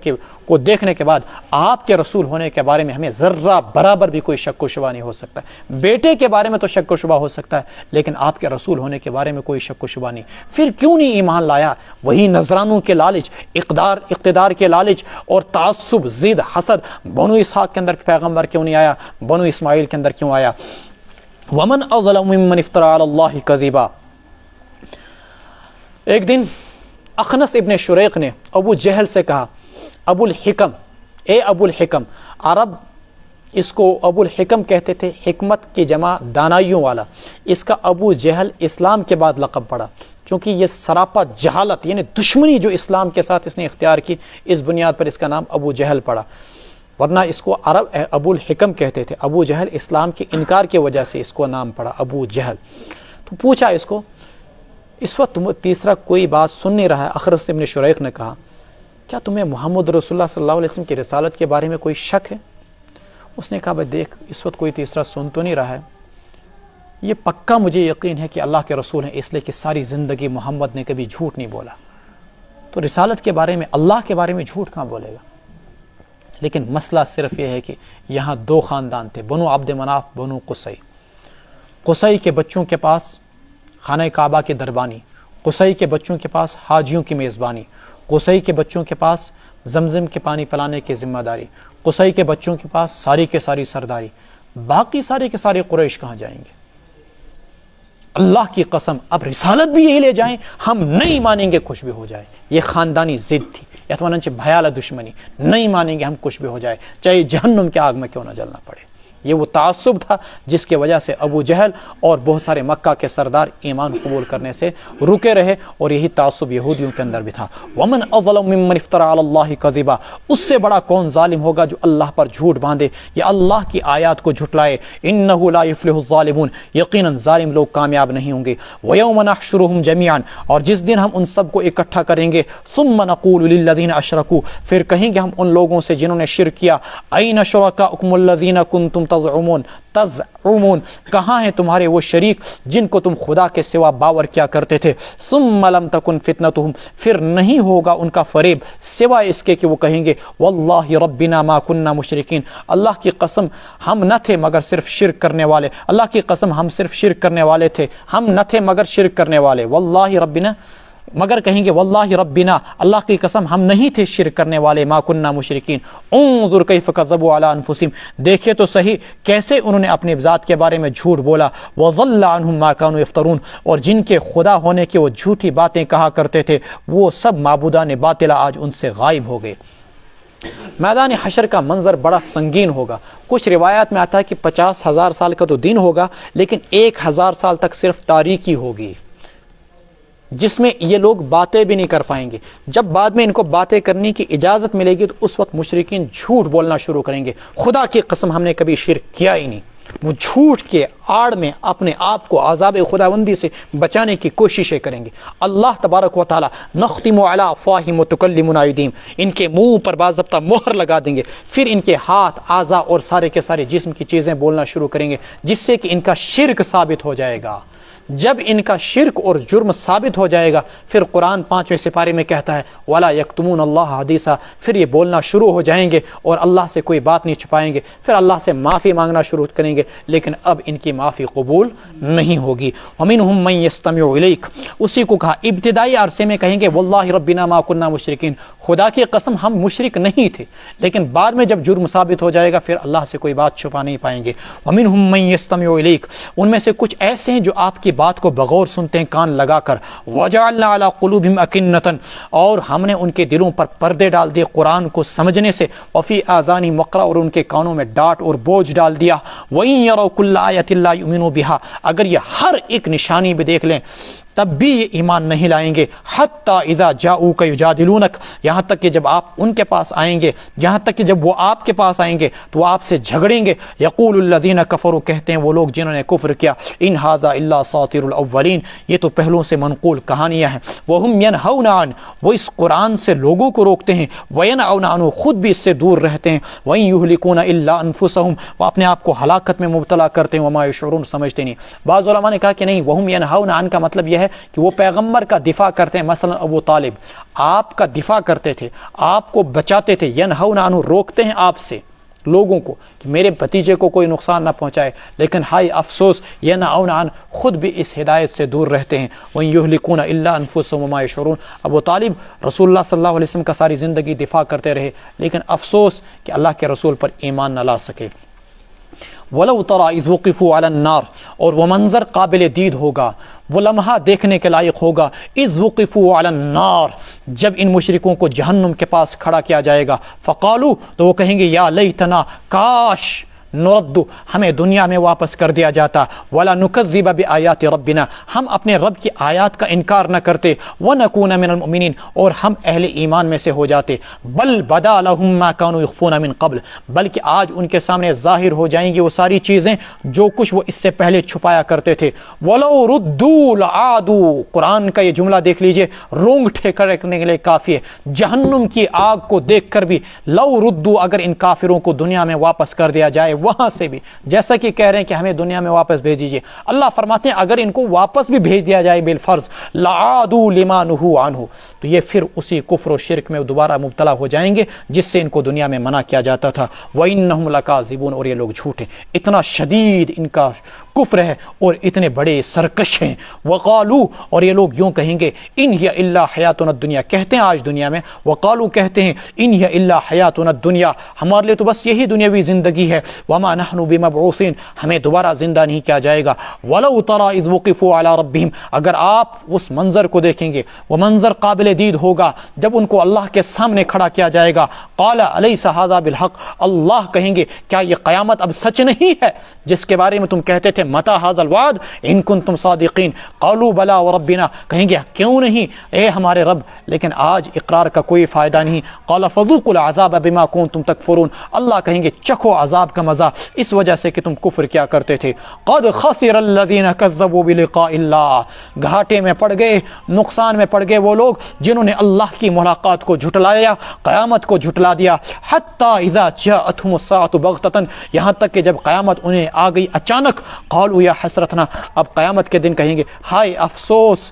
[SPEAKER 2] کو دیکھنے کے بعد آپ کے رسول ہونے کے بارے میں ہمیں ذرہ برابر بھی کوئی شک و شبہ نہیں ہو سکتا۔ بیٹے کے بارے میں تو شک و شبہ ہو سکتا ہے، لیکن آپ کے رسول ہونے کے بارے میں کوئی شک و شبہ نہیں۔ پھر کیوں نہیں ایمان لایا؟ وہی نذرانوں کے لالچ، اقتدار کے لالچ اور تعصب، ضد، حسد۔ بنو اسحاق کے اندر پیغمبر کیوں نہیں آیا؟ بنو اسماعیل کے اندر کیوں آیا؟ ومن اظلم ممن افترى على الله كذبا۔ ایک دن اخنس ابن شریق نے ابو جہل سے کہا، ابو الحکم، اے ابو الحکم، عرب اس کو ابو الحکم کہتے تھے، حکمت کی جمع دانائیوں والا۔ اس کا ابو جہل اسلام کے بعد لقب پڑا، چونکہ یہ سراپا جہالت یعنی دشمنی جو اسلام کے ساتھ اس نے اختیار کی، اس بنیاد پر اس کا نام ابو جہل پڑا، ورنہ اس کو عرب ابو الحکم کہتے تھے۔ ابو جہل اسلام کے انکار کی وجہ سے اس کو نام پڑا ابو جہل۔ تو پوچھا اس کو، اس وقت تیسرا کوئی بات سن نہیں رہا ہے۔ اخرس ابن شریق نے کہا، کیا تمہیں محمد رسول اللہ صلی اللہ علیہ وسلم کی رسالت کے بارے میں کوئی شک ہے؟ اس نے کہا بھائی دیکھ، اس وقت کوئی تیسرا سن تو نہیں رہا ہے، یہ پکا مجھے یقین ہے کہ اللہ کے رسول ہیں، اس لیے کہ ساری زندگی محمد نے کبھی جھوٹ نہیں بولا، تو رسالت کے بارے میں، اللہ کے بارے میں جھوٹ کہاں بولے گا؟ لیکن مسئلہ صرف یہ ہے کہ یہاں دو خاندان تھے، بنو عبد مناف، بنو قصی۔ قصی کے بچوں کے پاس خانہ کعبہ کی دربانی، قصی کے بچوں کے پاس حاجیوں کی میزبانی، قصی کے بچوں کے پاس زمزم کے پانی پلانے کی ذمہ داری، قصی کے بچوں کے پاس ساری کے ساری سرداری۔ باقی سارے کے سارے قریش کہاں جائیں گے؟ اللہ کی قسم اب رسالت بھی یہی لے جائیں، ہم نہیں مانیں گے کچھ بھی ہو جائے۔ یہ خاندانی ضد تھی، یتواننچ بھیالہ دشمنی، نہیں مانیں گے ہم کچھ بھی ہو جائے، چاہے جہنم کے آگ میں کیوں نہ جلنا پڑے۔ یہ وہ تعصب تھا جس کی وجہ سے ابو جہل اور بہت سارے مکہ کے سردار ایمان قبول کرنے سے رکے رہے، اور یہی تعصب یہودیوں کے اندر بھی تھا۔ ومن اظلم ممن افترى على الله كذبا، اس سے بڑا کون ظالم ہوگا جو اللہ پر جھوٹ باندھے یا اللہ کی آیات کو جھٹلائے۔ انه لا يفلح الظالمون، یقیناً ظالم لوگ کامیاب نہیں ہوں گے۔ ويوم نحشرهم جميعا، اور جس دن ہم ان سب کو اکٹھا کریں گے، ثم نقول للذين اشركوا، پھر کہیں گے ہم ان لوگوں سے جنہوں نے شرک کیا، اين شركاؤكم الذين كنتم تزعمون، کہاں ہیں تمہارے وہ شریک جن کو تم خدا کے سوا باور کیا کرتے تھے؟ ثم لم تکن فتنتهم، پھر نہیں ہوگا ان کا فریب سوائے اس کے کہ وہ کہیں گے واللہ ربنا ما کننا مشرکین، اللہ کی قسم ہم نہ تھے مگر صرف شرک کرنے والے، اللہ کی قسم ہم صرف شرک کرنے والے تھے، ہم نہ تھے مگر شرک کرنے والے۔ واللہ ربنا، مگر کہیں گے واللہ ربنا، اللہ کی قسم ہم نہیں تھے شرک کرنے والے، ما کننا مشرکین۔ انظر کیف کذبوا علی انفسہم، دیکھے تو صحیح کیسے انہوں نے اپنے ذات کے بارے میں جھوٹ بولا۔ وضل عنہم ما کانوا یفترون، اور جن کے خدا ہونے کی وہ جھوٹی باتیں کہا کرتے تھے وہ سب معبودان باطلہ آج ان سے غائب ہو گئے۔ میدان حشر کا منظر بڑا سنگین ہوگا۔ کچھ روایات میں آتا ہے کہ 50,000 سال کا تو دن ہوگا، لیکن 1,000 سال تک صرف تاریکی ہوگی، جس میں یہ لوگ باتیں بھی نہیں کر پائیں گے۔ جب بعد میں ان کو باتیں کرنے کی اجازت ملے گی تو اس وقت مشرکین جھوٹ بولنا شروع کریں گے، خدا کی قسم ہم نے کبھی شرک کیا ہی نہیں۔ وہ جھوٹ کے آڑ میں اپنے آپ کو عذاب خداوندی سے بچانے کی کوششیں کریں گے۔ اللہ تبارک و تعالی نختم علی افواہہم وتکلمنا ایدیہم، ان کے منہ پر باضابطہ مہر لگا دیں گے، پھر ان کے ہاتھ، اعضاء اور سارے کے سارے جسم کی چیزیں بولنا شروع کریں گے، جس سے کہ ان کا شرک ثابت ہو جائے گا۔ جب ان کا شرک اور جرم ثابت ہو جائے گا پھر قرآن 5ویں سپارے میں کہتا ہے وَلَا يَكْتُمُونَ اللَّهَ حَدِيثًا، پھر یہ بولنا شروع ہو جائیں گے اور اللہ سے کوئی بات نہیں چھپائیں گے، پھر اللہ سے معافی مانگنا شروع کریں گے، لیکن اب ان کی معافی قبول نہیں ہوگی۔ وَمِنْهُمْ مَنْ يَسْتَمِعُ إِلَيْكَ، اسی کو کہا ابتدائی عرصے میں کہیں گے وَاللَّهِ رَبِّنَا مَا كُنَّا مُشْرِكِينَ، خدا کی قسم ہم مشرک نہیں تھے، لیکن بعد میں جب جرم ثابت ہو جائے گا پھر اللہ سے کوئی بات چھپا نہیں پائیں گے۔ وَمِنْهُمْ مَنْ يَسْتَمِعُ إِلَيْكَ، ان میں سے کچھ ایسے ہیں جو آپ کی بات کو بغور سنتے ہیں کان لگا کر۔ وَجَعَلْنَا عَلَىٰ قُلُوبِهِمْ أَكِنَّةً، اور ہم نے ان کے دلوں پر پردے ڈال دیے قرآن کو سمجھنے سے، وَفِي آذَانِهِمْ وَقْرًا، اور ان کے کانوں میں ڈانٹ اور بوجھ ڈال دیا۔ وَإِن يَرَوْا كُلَّ آيَةٍ لَا يُؤْمِنُوا بِهَا، اگر یہ ہر ایک نشانی بھی دیکھ لیں تب بھی یہ ایمان نہیں لائیں گے۔ حتی اذا جاؤک یجادلونک، یہاں تک کہ جب آپ ان کے پاس آئیں گے، یہاں تک کہ جب وہ آپ کے پاس آئیں گے تو وہ آپ سے جھگڑیں گے۔ یقول الذین کفروا، کہتے ہیں وہ لوگ جنہوں نے کفر کیا، ان ھذا الا اساطیر الاولین، یہ تو پہلوں سے منقول کہانیاں ہیں۔ وہم ینہون عن، وہ اس قرآن سے لوگوں کو روکتے ہیں، وینأون عنہ، خود بھی اس سے دور رہتے ہیں۔ وَإِن یہلکون الا انفسہم، وہ اپنے آپ کو ہلاکت میں مبتلا کرتے ہیں، وما یشعرون، سمجھتے نہیں۔ بعض علماء نے کہا کہ نہیں، وہم ینہون عن کا مطلب یہ ہے کہ وہ پیغمبر کا دفاع کرتے ہیں، مثلا ابو طالب آپ کا دفاع کرتے تھے، آپ کو بچاتے تھے، ینہون عنہ، روکتے ہیں آپ سے لوگوں کو کہ میرے بھتیجے کو کوئی نقصان نہ پہنچائے، لیکن ہائے افسوس ینہون عنہ، خود بھی اس ہدایت سے دور رہتے ہیں۔ وَإِن يُهْلِكُونَ إِلَّا أَنفُسَهُمْ وَمَا يَشْعُرُونَ، ابو طالب رسول اللہ صلی اللہ علیہ وسلم کا ساری زندگی دفاع کرتے رہے، لیکن افسوس کہ اللہ کے رسول پر ایمان نہ لا سکے۔ وَلَوْ تَرَىٰ إِذْ وُقِفُوا عَلَى النَّارِ، اور وہ منظر قابل دید ہوگا، وہ لمحہ دیکھنے کے لائق ہوگا۔ اذ وقفوا علی النار، جب ان مشرکوں کو جہنم کے پاس کھڑا کیا جائے گا، فقالوا، تو وہ کہیں گے یا لیتنا، کاش، نرد، ہمیں دنیا میں واپس کر دیا جاتا، ولا نکذب بآیات ربنا، ہم اپنے رب کی آیات کا انکار نہ کرتے، ونکون من المؤمنین، اور ہم اہل ایمان میں سے ہو جاتے۔ بل بدا لهم ما كانوا يخفون من قبل، بلکہ آج ان کے سامنے ظاہر ہو جائیں گی وہ ساری چیزیں جو کچھ وہ اس سے پہلے چھپایا کرتے تھے۔ ولو ردوا لعادوا، قرآن کا یہ جملہ دیکھ لیجئے، رونگٹے کھڑے کے لیے کافی ہے۔ جہنم کی آگ کو دیکھ کر بھی لو ردوا، اگر ان کافروں کو دنیا میں واپس کر دیا جائے، وہاں سے بھی، جیسا کہ کہہ رہے ہیں کہ ہمیں دنیا میں واپس بھیج دیجیے، اللہ فرماتے ہیں اگر ان کو واپس بھی بھیج دیا جائے بالفرض لعادوا لما نہوا عنہ، تو یہ پھر اسی کفر و شرک میں دوبارہ مبتلا ہو جائیں گے جس سے ان کو دنیا میں منع کیا جاتا تھا۔ وَإِنَّهُمْ لَكَاذِبُونَ، اور یہ لوگ جھوٹے، اتنا شدید ان کا کفر ہے اور اتنے بڑے سرکش ہیں۔ وقالو، اور یہ لوگ یوں کہیں گے، ان ہی الا حیاتنا الدنیا، کہتے ہیں آج دنیا میں، وقالو کہتے ہیں، ان ہی الا حیاتنا الدنیا، ہمارے لیے تو بس یہی دنیاوی زندگی ہے، وما نحن بمبعوثین، ہمیں دوبارہ زندہ نہیں کیا جائے گا۔ ولو تری اذ وقفوا علی ربہم، اگر آپ اس منظر کو دیکھیں گے، وہ منظر قابل دید ہوگا جب ان کو اللہ کے سامنے کھڑا کیا جائے گا۔ قال الیس ھذا بالحق، اللہ کہیں گے کیا یہ قیامت اب سچ نہیں ہے جس کے بارے میں تم کہتے تھے متی ھذا الوعد ان کنتم صادقین؟ قالوا بلی وربنا، کہیں گے کیوں نہیں اے ہمارے رب، لیکن آج اقرار کا کوئی فائدہ نہیں۔ قال فذوقوا العذاب بما کنتم تکفرون، اللہ کہیں گے چکھو عذاب کا مزہ اس وجہ سے کہ تم کفر کیا کرتے تھے۔ قد خسر الذین کذبوا بلقاء اللہ، گھاٹے میں پڑ گئے، نقصان میں پڑ گئے وہ لوگ جنہوں نے اللہ کی ملاقات کو جھٹلایا، قیامت کو جھٹلا دیا۔ حتی اذا جاءتهم الساعة بغتة، یہاں تک کہ جب قیامت انہیں آ گئی اچانک، قالوا یا حسرتنا، اب قیامت کے دن کہیں گے ہائے افسوس،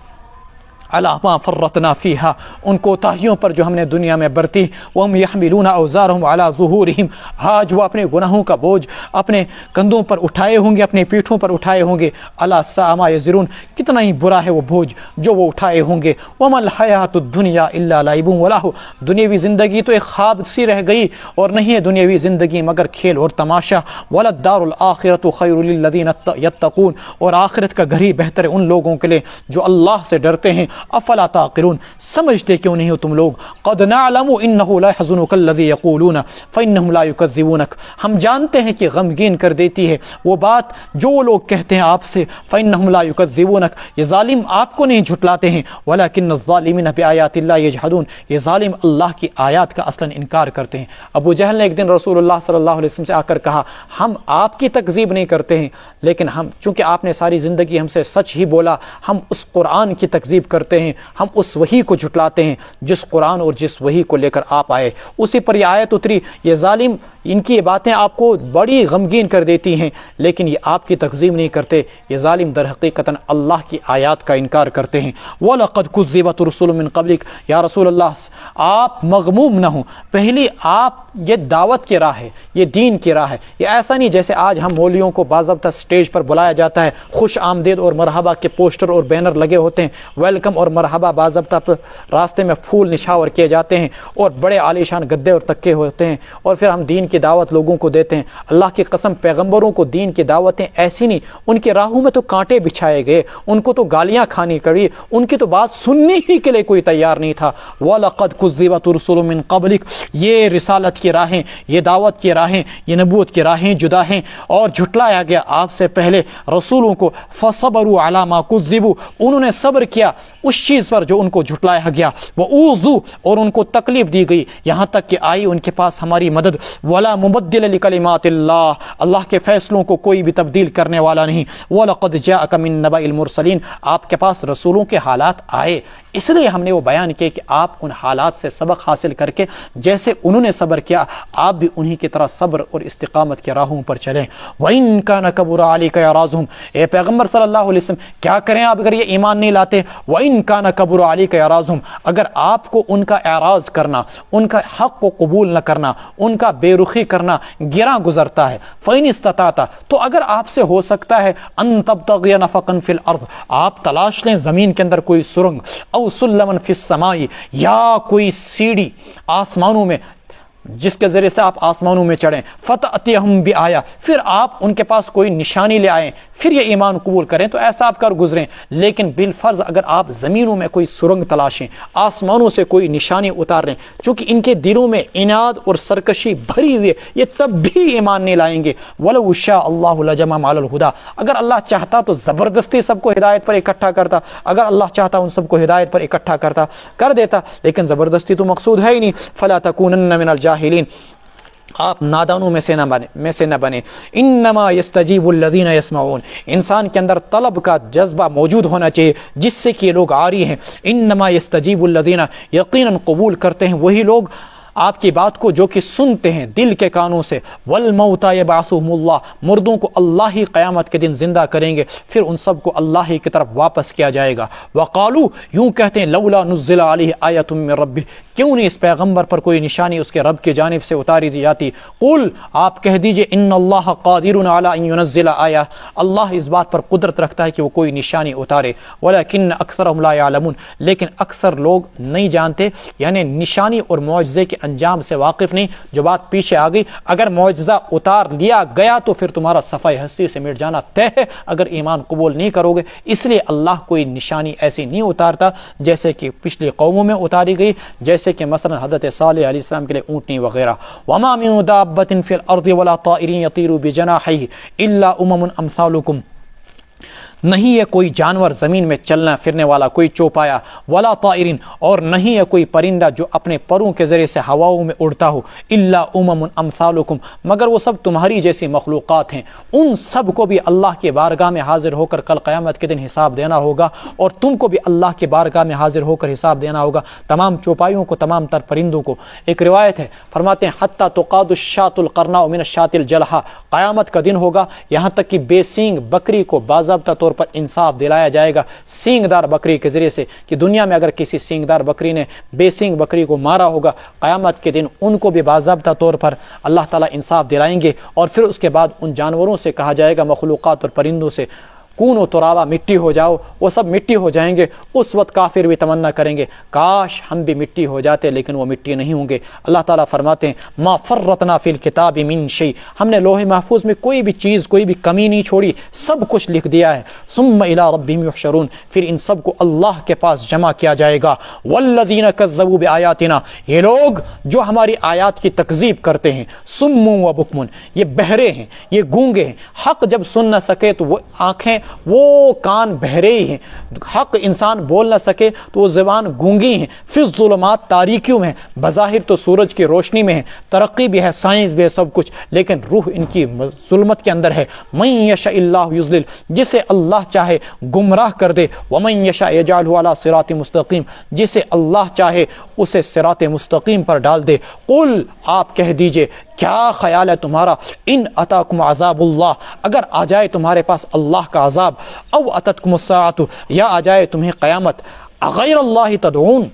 [SPEAKER 2] علی ما فرطنا فیہا، ان کوتاہیوں پر جو ہم نے دنیا میں برتی، وہم یحملون اوزارہم علی ظہورہم، آج وہ اپنے گناہوں کا بوجھ اپنے کندھوں پر اٹھائے ہوں گے، اپنے پیٹھوں پر اٹھائے ہوں گے۔ الا ساء ما یزرون، کتنا ہی برا ہے وہ بوجھ جو وہ اٹھائے ہوں گے۔ وما الحیاۃ الدنیا الا لعب ولہو، دنیاوی زندگی تو ایک خواب سی رہ گئی اور نہیں ہے دنیاوی زندگی مگر کھیل اور تماشا۔ وللدار الآخرۃ خیر للذین یتقون، اور آخرت کا گھر ہی بہتر ہے ان لوگوں کے لیے جو اللہ سے ڈرتے ہیں۔ افلا تعقلون، سمجھتے کیوں نہیں ہو تم لوگ؟ قد نعلم انه لا يحزنك الذي يقولون فانهم لا يكذبونك، ہم جانتے ہیں کہ غمگین کر دیتی ہے وہ بات جو وہ لوگ کہتے ہیں آپ سے، فانهم لا يكذبونك، یہ ظالم آپ کو نہیں جھٹلاتے ہیں، ولكن الظالمین بآیات اللہ یجحدون، یہ ظالم اللہ کی آیات کا اصلا انکار کرتے ہیں۔ ابو جہل نے ایک دن رسول اللہ صلی اللہ علیہ وسلم سے آ کر کہا ہم آپ کی تکذیب نہیں کرتے ہیں، لیکن ہم چونکہ آپ نے ساری زندگی ہم سے سچ ہی بولا، ہم اس قرآن کی تکذیب کرتے ہیں، ہم اس وحی کو جھٹلاتے ہیں جس قرآن اور جس وحی کو لے کر آپ آئے، اسی پر یہ آیت اتری، یہ ظالم ان کی یہ باتیں آپ کو بڑی غمگین کر دیتی ہیں لیکن یہ آپ کی تکذیب نہیں کرتے، یہ ظالم در حقیقتاً اللہ کی آیات کا انکار کرتے ہیں۔ وَلَقَدْ كُذِّبَتْ رُسُلٌ مِّن قَبْلِكَ، یا رسول اللہ آپ مغموم نہ ہوں، پہلی آپ یہ دعوت کی راہ ہے، یہ دین کی راہ ہے، یہ ایسا نہیں جیسے آج ہم مولویوں کو باضابطہ سٹیج پر بلایا جاتا ہے، خوش آمدید اور مرحبا کے پوسٹر اور بینر لگے ہوتے ہیں، ویلکم اور مرحبا باضابطہ پر راستے میں پھول نشاور کیے جاتے ہیں اور بڑے عالیشان گدے اور تکے ہوتے ہیں، اور پھر ہم دین کی دعوت لوگوں کو دیتے ہیں۔ اللہ کی قسم پیغمبروں کو دین کی دعوتیں ایسی نہیں، ان کے راہوں میں تو کانٹے بچھائے گئے، ان کو تو گالیاں کھانی پڑی، ان کی تو بات سننے ہی کے لیے کوئی تیار نہیں تھا۔ وَلَقَدْ كُذِّبَتْ رُسُلٌ مِّن قَبْلِكَ، یہ رسالت کی راہیں، یہ دعوت کی راہیں، یہ نبوت کی راہیں جدا ہیں اور جھٹلایا گیا آپ سے پہلے رسولوں کو۔ فَصَبَرُوا عَلَى مَا كُذِّبُوا، انہوں نے صبر کیا اس چیز پر جو ان کو جھٹلایا گیا۔ وَأُوذُوا، اور ان کو تکلیف دی گئی یہاں تک کہ آئی ان کے پاس ہماری مدد۔ وَلَا مُبَدِّلَ لِكَلِمَاتِ اللَّهِ، اللہ کے فیصلوں کو کوئی بھی تبدیل کرنے والا نہیں۔ وَلَقَدْ جَاءَكَ مِن نَّبَإِ الْمُرْسَلِينَ، آپ کے پاس رسولوں کے حالات آئے، اس لیے ہم نے وہ بیان کیا کہ آپ ان حالات سے سبق حاصل کر کے جیسے انہوں نے صبر کیا آپ بھی انہی کی طرح صبر اور استقامت کے راہوں پر چلیں۔ وَإِن كَانَ كَبُرَ عَلَيْكَ إِعْرَاضُهُمْ، اے پیغمبر صلی اللہ علیہ وسلم کیا کریں آپ اگر یہ ایمان نہیں لاتے؟ وَإِن كَانَ كَبُرَ عَلَيْكَ إِعْرَاضُهُمْ، اگر آپ کو ان کا اعراض کرنا، ان کا حق کو قبول نہ کرنا، ان کا بے رخی کرنا گراں گزرتا ہے، فَإِنِ اسْتَطَعْتَ، تو اگر آپ سے ہو سکتا ہے أَن تَبْتَغِيَ نَفَقًا فِي الْأَرْضِ، آپ تلاش لیں زمین کے اندر کوئی سرنگ، او سلمن فی السماء، یا کوئی سیڑھی آسمانوں میں جس کے ذریعے سے آپ آسمانوں میں چڑھیں، فَتَأْتِيَهُمْ بِآیَةٍ، پھر آپ ان کے پاس کوئی نشانی لے آئیں، پھر یہ ایمان قبول کریں تو ایسا آپ کر گزریں۔ لیکن بالفرض اگر آپ زمینوں میں کوئی سرنگ تلاشیں، آسمانوں سے کوئی نشانی اتار لیں، چونکہ ان کے دلوں میں عناد اور سرکشی بھری ہوئی ہے، یہ تب بھی ایمان نہیں لائیں گے۔ وَلَوْ شَاءَ اللَّهُ لَجَمَعَهُمْ عَلَى الْهُدَىٰ، اگر اللہ چاہتا تو زبردستی سب کو ہدایت پر اکٹھا کرتا، اگر اللہ چاہتا ان سب کو ہدایت پر اکٹھا کر دیتا، لیکن زبردستی تو مقصود ہے ہی نہیں۔ فَلَا تَكُونَنَّ مِنَ الْجَاهِلِينَ، آپ نادانوں میں سے نہ بنے۔ انما یستجیب الذین یسمعون، انسان کے اندر طلب کا جذبہ موجود ہونا چاہیے جس سے کہ یہ لوگ عاری ہیں۔ انما یستجیب الذین، یقیناً قبول کرتے ہیں وہی لوگ، آپ کی بات کو جو کہ سنتے ہیں دل کے کانوں سے، والموتى یبعثهم اللہ، مردوں کو اللہ ہی قیامت کے دن زندہ کریں گے، پھر ان سب کو اللہ ہی کی طرف واپس کیا جائے گا۔ وقالو، یوں کہتے ہیں، لولا نزل علیہ آیۃ من ربہ، کیوں نہیں اس پیغمبر پر کوئی نشانی اس کے رب کی جانب سے اتاری دی جاتی؟ قل، آپ کہہ دیجئے، ان اللہ قادر علی ان ينزل آیہ، اللہ اس بات پر قدرت رکھتا ہے کہ وہ کوئی نشانی اتارے، ولکن اکثرهم لا يعلمون، لیکن اکثر لوگ نہیں جانتے، یعنی نشانی اور معجزے کے انجام سے واقف نہیں۔ جو بات پیچھے آ گئی، اگر معجزہ اتار لیا گیا تو پھر تمہارا صفحہ ہستی سے مٹ جانا طے ہے اگر ایمان قبول نہیں کرو گے، اس لیے اللہ کوئی نشانی ایسی نہیں اتارتا جیسے کہ پچھلی قوموں میں اتاری گئی، جیسے کہ مثلا حضرت صالح علیہ السلام کے لیے اونٹنی وغیرہ۔ وما من دابۃ فی الارض ولا طائر یطیر بجناحیہ الا امم امثالکم، نہیں ہے کوئی جانور زمین میں چلنا پھرنے والا، کوئی چوپایا، ولا طائرین، اور نہیں ہے کوئی پرندہ جو اپنے پروں کے ذریعے سے ہواؤں میں اڑتا ہو، الا امم امثالکم، مگر وہ سب تمہاری جیسی مخلوقات ہیں، ان سب کو بھی اللہ کے بارگاہ میں حاضر ہو کر کل قیامت کے دن حساب دینا ہوگا، اور تم کو بھی اللہ کے بارگاہ میں حاضر ہو کر حساب دینا ہوگا، تمام چوپائیوں کو، تمام تر پرندوں کو۔ ایک روایت ہے، فرماتے ہیں حتی تقاد الشاۃ القرناء من الشاۃ الجلحاء، قیامت کا دن ہوگا یہاں تک کہ بے سینگ بکری کو باضابطہ طور پر انصاف دلایا جائے گا سینگ دار بکری کے ذریعے سے، کہ دنیا میں اگر کسی سینگ دار بکری نے بے سینگ بکری کو مارا ہوگا، قیامت کے دن ان کو بھی باضابطہ طور پر اللہ تعالیٰ انصاف دلائیں گے، اور پھر اس کے بعد ان جانوروں سے کہا جائے گا، مخلوقات اور پرندوں سے، کون و ترابا، مٹی ہو جاؤ، وہ سب مٹی ہو جائیں گے۔ اس وقت کافر بھی تمنا کریں گے کاش ہم بھی مٹی ہو جاتے، لیکن وہ مٹی نہیں ہوں گے۔ اللہ تعالیٰ فرماتے ہیں ما فرطنا فی الکتاب من شیء، ہم نے لوح محفوظ میں کوئی بھی چیز، کوئی بھی کمی نہیں چھوڑی، سب کچھ لکھ دیا ہے۔ ثم الی ربہم یحشرون، پھر ان سب کو اللہ کے پاس جمع کیا جائے گا۔ والذین کذبوا بآیاتنا، یہ لوگ جو ہماری آیات کی تکذیب کرتے ہیں، صم و بکم، یہ بہرے ہیں، یہ گونگے ہیں، حق جب سن نہ سکے تو وہ آنکھیں، وہ کان بہرے ہی ہیں، حق انسان بول نہ سکے تو وہ زبان گونگی ہیں، فی الظلمات، تاریکیوں میں، بظاہر تو سورج کی روشنی میں ہے، ترقی بھی ہے، سائنس بھی ہے، سب کچھ، لیکن روح ان کی ظلمت کے اندر ہے۔ من یشاء اللہ یضلل، جسے اللہ چاہے گمراہ کر دے، ومن یشاء یجعلہ علی صراط مستقیم، جسے اللہ چاہے اسے صراط مستقیم پر ڈال دے۔ قل، آپ کہہ دیجئے، کیا خیال ہے تمہارا، ان اتاکم عذاب اللہ، اگر آ جائے تمہارے پاس اللہ کا عذاب، او اتتکم الساعۃ، یا آ جائے تمہیں قیامت، اغیر اللہ تدعون،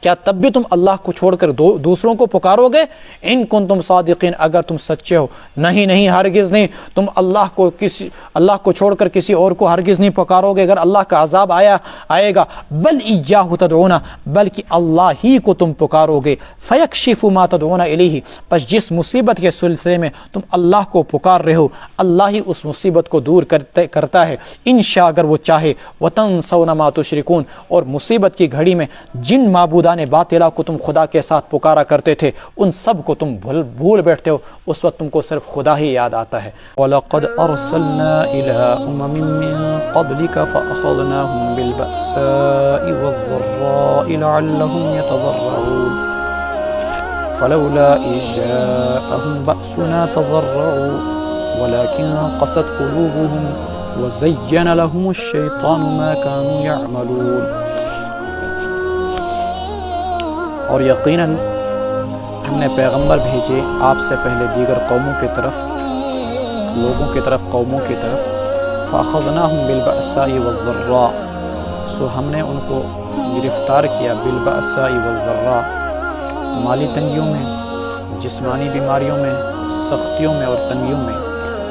[SPEAKER 2] کیا تب بھی تم اللہ کو چھوڑ کر دوسروں کو پکارو گے؟ ان کنتم صادقین، اگر تم سچے ہو۔ نہیں نہیں، ہرگز نہیں، تم اللہ کو چھوڑ کر کسی اور کو ہرگز نہیں پکارو گے اگر اللہ کا عذاب آئے گا۔ بل ایاہ تدعون، بلکہ اللہ ہی کو تم پکارو گے۔ فیکشف ما تدعون الیہ، پس جس مصیبت کے سلسلے میں تم اللہ کو پکار رہے ہو، اللہ ہی اس مصیبت کو دور کرتا ہے انشاء، اگر وہ چاہے۔ وتنسون ما تشرکون، اور مصیبت کی گھڑی میں جن معبودان باطلہ کو تم خدا کے ساتھ پکارا کرتے تھے، ان سب کو تم بھول بیٹھتے ہو، اس وقت تم کو صرف خدا ہی یاد آتا ہے۔ وَلَقَدْ أَرْسَلْنَا إِلَىٰ أُمَمٍ مِّن قَبْلِكَ فَأَخَذْنَاهُم بِالْبَأْسَاءِ وَالضَّرَّاءِ لَعَلَّهُمْ يَتَضَرَّعُونَ فَلَوْلَا إِذْ جَاءَهُم بَأْسُنَا تَضَرَّعُوا وَلَكِن قَسَتْ قُلُوبُهُمْ وَزَيَّنَ لَهُمُ الشَّيْطَانُ مَا كَانُوا يَعْمَلُونَ، اور یقیناً ہم نے پیغمبر بھیجے آپ سے پہلے دیگر قوموں کی طرف، لوگوں کی طرف، قوموں کی طرف، فَأَخَذْنَاهُم بِالْبَأْسَاءِ وَالضَّرَّاءِ، سو ہم نے ان کو گرفتار کیا، بالبأساء والضراء، مالی تنگیوں میں، جسمانی بیماریوں میں، سختیوں میں اور تنگیوں میں،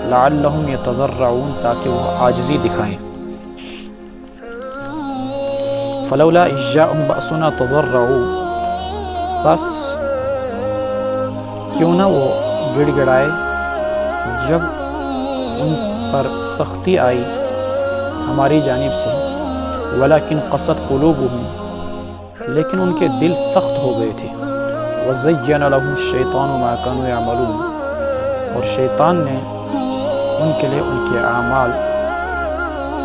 [SPEAKER 2] لعلہم یتضرعون، تاکہ وہ عاجزی دکھائیں۔ فلولا اذ جاءہم بأسنا تضرعوا، بس کیوں نہ وہ گڑ گڑائے جب ان پر سختی آئی ہماری جانب سے، ولیکن قست قلوبہم، لیکن ان کے دل سخت ہو گئے تھے، وزین لہم الشیطان ما کانوا یعملون، اور شیطان نے ان کے لیے ان کے اعمال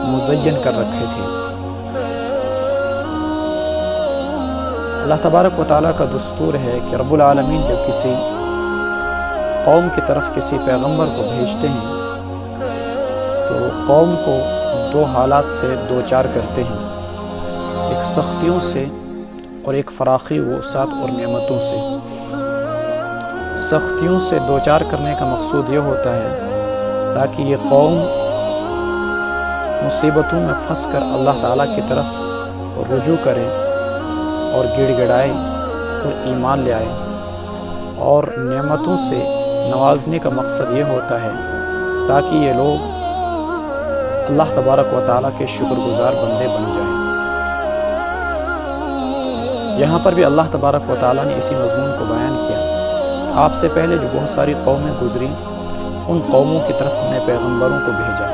[SPEAKER 2] مزین کر رکھے تھے۔ اللہ تبارک و تعالیٰ کا دستور ہے کہ رب العالمین جب کسی قوم کی طرف کسی پیغمبر کو بھیجتے ہیں تو قوم کو دو حالات سے دوچار کرتے ہیں، ایک سختیوں سے اور ایک فراخی وسعت اور نعمتوں سے۔ سختیوں سے دوچار کرنے کا مقصود یہ ہوتا ہے تاکہ یہ قوم مصیبتوں میں پھنس کر اللہ تعالیٰ کی طرف رجوع کرے اور گڑ گڑائے اور ایمان لے آئے. اور نعمتوں سے نوازنے کا مقصد یہ ہوتا ہے تاکہ یہ لوگ اللہ تبارک و تعالیٰ کے شکر گزار بندے بن جائیں. یہاں پر بھی اللہ تبارک و تعالیٰ نے اسی مضمون کو بیان کیا. آپ سے پہلے جو بہت ساری قومیں گزری ان قوموں کی طرف ہم نے پیغمبروں کو بھیجا.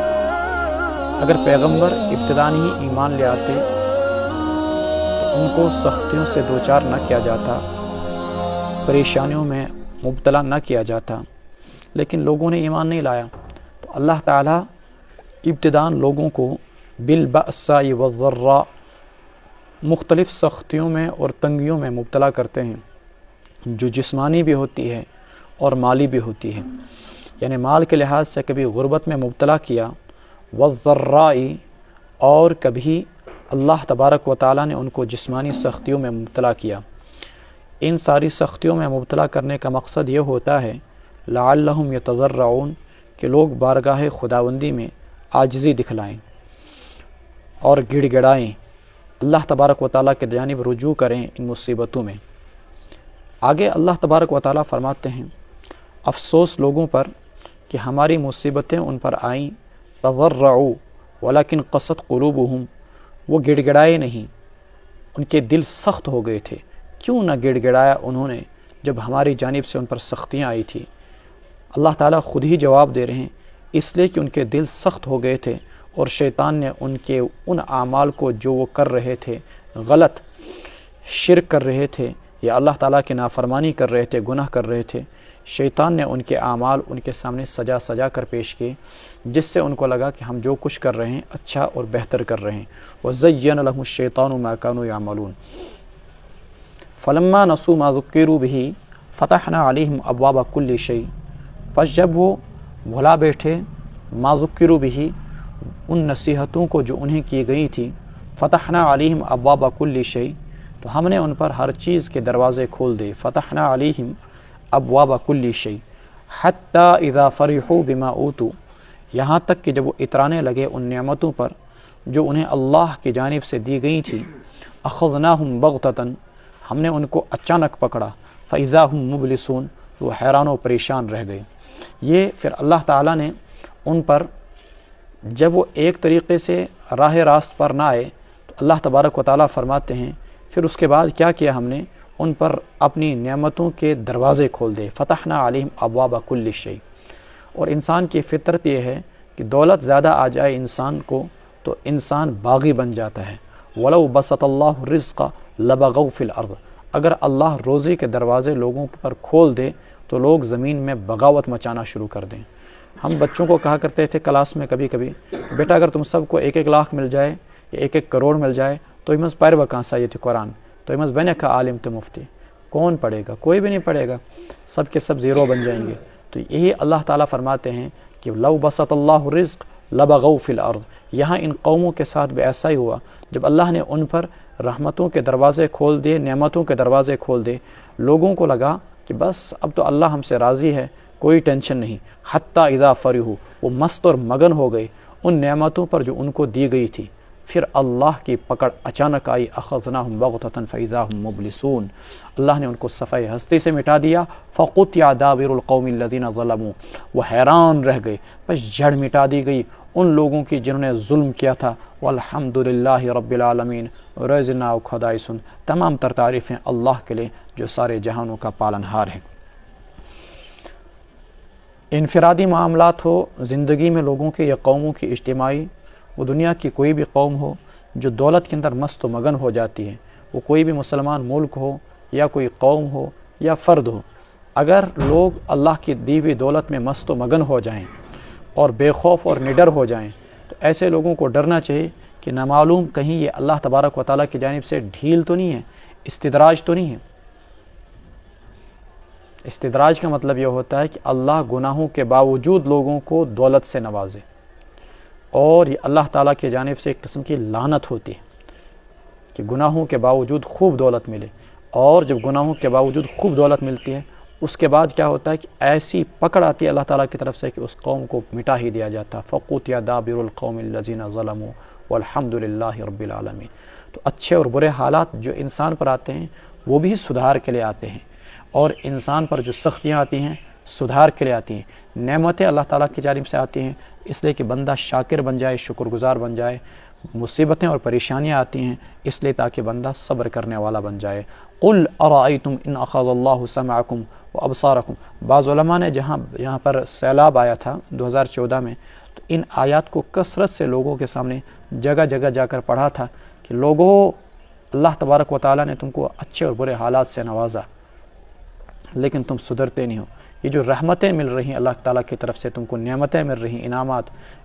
[SPEAKER 2] اگر پیغمبر ابتداء ہی ایمان لے آتے تو ان کو سختیوں سے دوچار نہ کیا جاتا، پریشانیوں میں مبتلا نہ کیا جاتا، لیکن لوگوں نے ایمان نہیں لایا تو اللہ تعالیٰ ابتداء لوگوں کو بالبأساء والضراء مختلف سختیوں میں اور تنگیوں میں مبتلا کرتے ہیں، جو جسمانی بھی ہوتی ہے اور مالی بھی ہوتی ہے. یعنی مال کے لحاظ سے کبھی غربت میں مبتلا کیا، والضراء، اور کبھی اللہ تبارک و تعالیٰ نے ان کو جسمانی سختیوں میں مبتلا کیا. ان ساری سختیوں میں مبتلا کرنے کا مقصد یہ ہوتا ہے لعلہم یتضرعون، کہ لوگ بارگاہ خداوندی میں عاجزی دکھلائیں اور گڑ گڑائیں، اللہ تبارک و تعالیٰ کے جانب رجوع کریں ان مصیبتوں میں. آگے اللہ تبارک و تعالیٰ فرماتے ہیں افسوس لوگوں پر کہ ہماری مصیبتیں ان پر آئیں، تضرعوا ولکن قست قلوبہم، وہ گڑ گڑائے نہیں، ان کے دل سخت ہو گئے تھے. کیوں نہ گڑ گڑایا انہوں نے جب ہماری جانب سے ان پر سختیاں آئی تھی؟ اللہ تعالیٰ خود ہی جواب دے رہے ہیں اس لیے کہ ان کے دل سخت ہو گئے تھے اور شیطان نے ان کے ان اعمال کو جو وہ کر رہے تھے، غلط شرک کر رہے تھے یا اللہ تعالیٰ کی نافرمانی کر رہے تھے، گناہ کر رہے تھے، شیطان نے ان کے اعمال ان کے سامنے سجا سجا کر پیش کیے، جس سے ان کو لگا کہ ہم جو کچھ کر رہے ہیں اچھا اور بہتر کر رہے ہیں. وَزَيَّنَ لَهُمُ الشَّيْطَانُ مَا كَانُوا يَعْمَلُونَ فَلَمَّا نَسُوا مَا ذُكِّرُوا بِهِ فَتَحْنَا عَلَيْهِمْ أَبْوَابَ كُلِّ شَيْءٍ، پس جب وہ بھلا بیٹھے ما ذُكِّرُوا بِهِ، ان نصیحتوں کو جو انہیں کی گئی تھی، فتحنا علیہم ابواب کل شیء، تو ہم نے ان پر ہر چیز کے دروازے کھول دے. فتحنا علیہم ابواب کل شیء حتی اذا فرحوا بما اوتوا، یہاں تک کہ جب وہ اترانے لگے ان نعمتوں پر جو انہیں اللہ کی جانب سے دی گئی تھی، اخذناہم بغتۃ، ہم نے ان کو اچانک پکڑا، فاذا هم مبلسون، وہ حیران و پریشان رہ گئے. یہ پھر اللہ تعالیٰ نے ان پر جب وہ ایک طریقے سے راہ راست پر نہ آئے تو اللہ تبارک و تعالیٰ فرماتے ہیں پھر اس کے بعد کیا کیا، ہم نے ان پر اپنی نعمتوں کے دروازے کھول دے. فتحنا علیہم ابواب کل شیء. اور انسان کی فطرت یہ ہے کہ دولت زیادہ آ جائے انسان کو تو انسان باغی بن جاتا ہے. ولو بسط اللہ الرزق لبغوا فی الارض، اگر اللہ روزی کے دروازے لوگوں پر کھول دے تو لوگ زمین میں بغاوت مچانا شروع کر دیں. ہم بچوں کو کہا کرتے تھے کلاس میں کبھی کبھی، بیٹا اگر تم سب کو 1-1 لاکھ مل جائے یا 1-1 کروڑ مل جائے تو امز پیر بکاں سایت قرآن، تو امز بنے کا عالم تو مفتی، کون پڑھے گا؟ کوئی بھی نہیں پڑھے گا، سب کے سب زیرو بن جائیں گے. تو یہی اللہ تعالیٰ فرماتے ہیں کہ لو بسط اللہ الرزق لبغوا فی الارض. یہاں ان قوموں کے ساتھ بھی ایسا ہی ہوا، جب اللہ نے ان پر رحمتوں کے دروازے کھول دیے، نعمتوں کے دروازے کھول دیے، لوگوں کو لگا کہ بس اب تو اللہ ہم سے راضی ہے، کوئی ٹینشن نہیں. حتی اذا فرحوا، وہ مست اور مگن ہو گئے ان نعمتوں پر جو ان کو دی گئی تھی، پھر اللہ کی پکڑ اچانک آئی. اخذناہم بغتۃ فاذا هم مبلسون، اللہ نے ان کو صفحہ ہستی سے مٹا دیا. فقطع دابر القوم الذین ظلموا، وہ حیران رہ گئے، بس جڑ مٹا دی گئی ان لوگوں کی جنہوں نے ظلم کیا تھا. والحمدللہ رب العالمین، رزنا و خدائے سن، تمام تر تعریفیں اللہ کے لیے جو سارے جہانوں کا پالنہار ہے. انفرادی معاملات ہو زندگی میں لوگوں کے یا قوموں کی اجتماعی، وہ دنیا کی کوئی بھی قوم ہو جو دولت کے اندر مست و مگن ہو جاتی ہے، وہ کوئی بھی مسلمان ملک ہو یا کوئی قوم ہو یا فرد ہو، اگر لوگ اللہ کی دی ہوئی دولت میں مست و مگن ہو جائیں اور بے خوف اور نڈر ہو جائیں تو ایسے لوگوں کو ڈرنا چاہیے کہ نامعلوم کہیں یہ اللہ تبارک و تعالیٰ کی جانب سے ڈھیل تو نہیں ہے، استدراج تو نہیں ہے. استدراج کا مطلب یہ ہوتا ہے کہ اللہ گناہوں کے باوجود لوگوں کو دولت سے نوازے، اور یہ اللہ تعالیٰ کی جانب سے ایک قسم کی لعنت ہوتی ہے کہ گناہوں کے باوجود خوب دولت ملے. اور جب گناہوں کے باوجود خوب دولت ملتی ہے اس کے بعد کیا ہوتا ہے کہ ایسی پکڑ آتی ہے اللہ تعالیٰ کی طرف سے کہ اس قوم کو مٹا ہی دیا جاتا. فَقُطِعَ دَابِرُ الْقَوْمِ الَّذِينَ ظَلَمُوا وَالْحَمْدُ لِلَّهِ رَبِّ الْعَالَمِينَ. تو اچھے اور برے حالات جو انسان پر آتے ہیں وہ بھی سدھار کے لیے آتے ہیں، اور انسان پر جو سختیاں آتی ہیں سدھار کے لیے آتی ہیں. نعمتیں اللہ تعالیٰ کی جانب سے آتی ہیں اس لیے کہ بندہ شاکر بن جائے، شکر گزار بن جائے. مصیبتیں اور پریشانیاں آتی ہیں اس لیے تاکہ بندہ صبر کرنے والا بن جائے. قُلْ أَرَأَيْتُمْ إِنْ أَخَذَ اللَّهُ سَمْعَكُمْ وَأَبْصَارَكُمْ. بعض علماء نے یہاں پر سیلاب آیا تھا 2014 میں، تو ان آیات کو کثرت سے لوگوں کے سامنے جگہ جگہ جا کر پڑھا تھا کہ لوگوں، اللہ تبارک و تعالیٰ نے تم کو اچھے اور برے حالات سے نوازا لیکن تم سدھرتے نہیں ہو. یہ جو رحمتیں مل رہی ہیں اللہ تعالیٰ کی طرف سے، تم کو نعمتیں مل رہی ہیں، انعامات،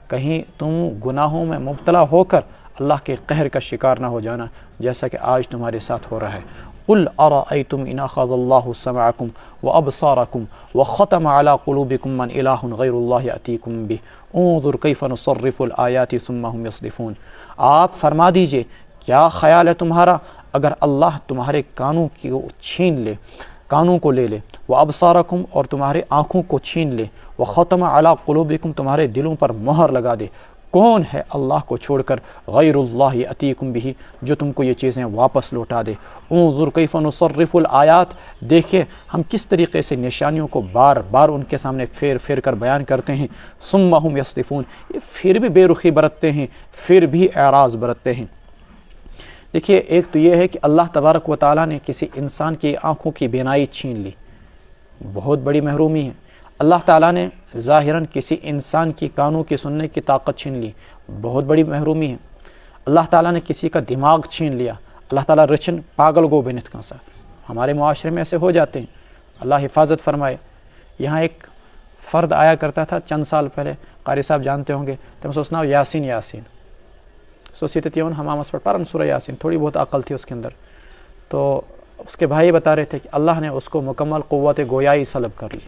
[SPEAKER 2] کہیں تم گناہوں میں مبتلا ہو کر اللہ کے قہر کا شکار نہ ہو جانا جیسا کہ آج تمہارے ساتھ ہو رہا ہے. قُلْ أَرَأَيْتُمْ إِنْ أَخَذَ اللَّهُ سَمْعَكُمْ وَأَبْصَارَكُمْ وَخَتَمَ عَلَى قُلُوبِكُمْ مَنْ إِلَٰهٌ غَيْرُ اللَّهِ يَأْتِيكُمْ بِهِ انظُرْ كَيْفَ نُصَرِّفُ الْآيَاتِ ثُمَّ هُمْ يَصْدِفُونَ. آپ فرما دیجئے کیا خیال ہے تمہارا اگر اللہ تمہارے کانوں کو چھین لے، کانوں کو لے لے، وَأَبْصَارَكُمْ اور تمہارے آنکھوں کو چھین لے، وَخَتَمَ عَلَى قُلُوبِكُمْ تمہارے دلوں پر مہر لگا دے. کون ہے اللہ کو چھوڑ کر غیر اللہ یأتیکم بہ جو تم کو یہ چیزیں واپس لوٹا دے. انظر کیف نصرف الآیات، دیکھیں ہم کس طریقے سے نشانیوں کو بار بار ان کے سامنے پھیر پھیر کر بیان کرتے ہیں. ثم ہم یصدفون، یہ پھر بھی بے رخی برتتے ہیں، پھر بھی اعراض برتتے ہیں. دیکھیے ایک تو یہ ہے کہ اللہ تبارک و تعالیٰ نے کسی انسان کی آنکھوں کی بینائی چھین لی، بہت بڑی محرومی ہے. اللہ تعالیٰ نے ظاہراً کسی انسان کی کانوں کی سننے کی طاقت چھین لی، بہت بڑی محرومی ہے. اللہ تعالیٰ نے کسی کا دماغ چھین لیا. اللہ تعالیٰ رچن پاگل گو بنت کنسا، ہمارے معاشرے میں ایسے ہو جاتے ہیں، اللہ حفاظت فرمائے. یہاں ایک فرد آیا کرتا تھا چند سال پہلے، قاری صاحب جانتے ہوں گے، تم سوچنا یاسین سوچتے تھے ہمامس پر پارن سورہ یاسین، تھوڑی بہت عقل تھی اس کے اندر. تو اس کے بھائی بتا رہے تھے کہ اللہ نے اس کو مکمل قوت گویائی سلب کر لی،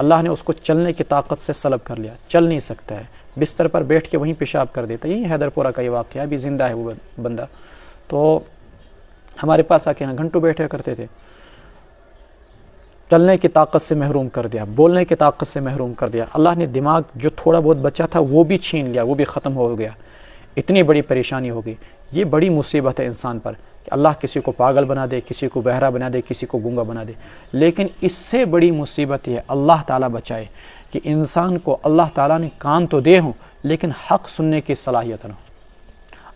[SPEAKER 2] اللہ نے اس کو چلنے کی طاقت سے سلب کر لیا، چل نہیں سکتا ہے، بستر پر بیٹھ کے وہیں پیشاب کر دیتا. یہی حیدر پورہ کا یہ واقعہ، ابھی زندہ ہے وہ بندہ. تو ہمارے پاس آ کے یہاں گھنٹوں بیٹھے کرتے تھے. چلنے کی طاقت سے محروم کر دیا، بولنے کی طاقت سے محروم کر دیا. اللہ نے دماغ جو تھوڑا بہت بچا تھا وہ بھی چھین لیا، وہ بھی ختم ہو گیا. اتنی بڑی پریشانی ہوگی. یہ بڑی مصیبت ہے انسان پر کہ اللہ کسی کو پاگل بنا دے، کسی کو بہرا بنا دے، کسی کو گونگا بنا دے. لیکن اس سے بڑی مصیبت یہ اللہ تعالیٰ بچائے کہ انسان کو اللہ تعالیٰ نے کان تو دے ہوں لیکن حق سننے کی صلاحیت نہ ہو.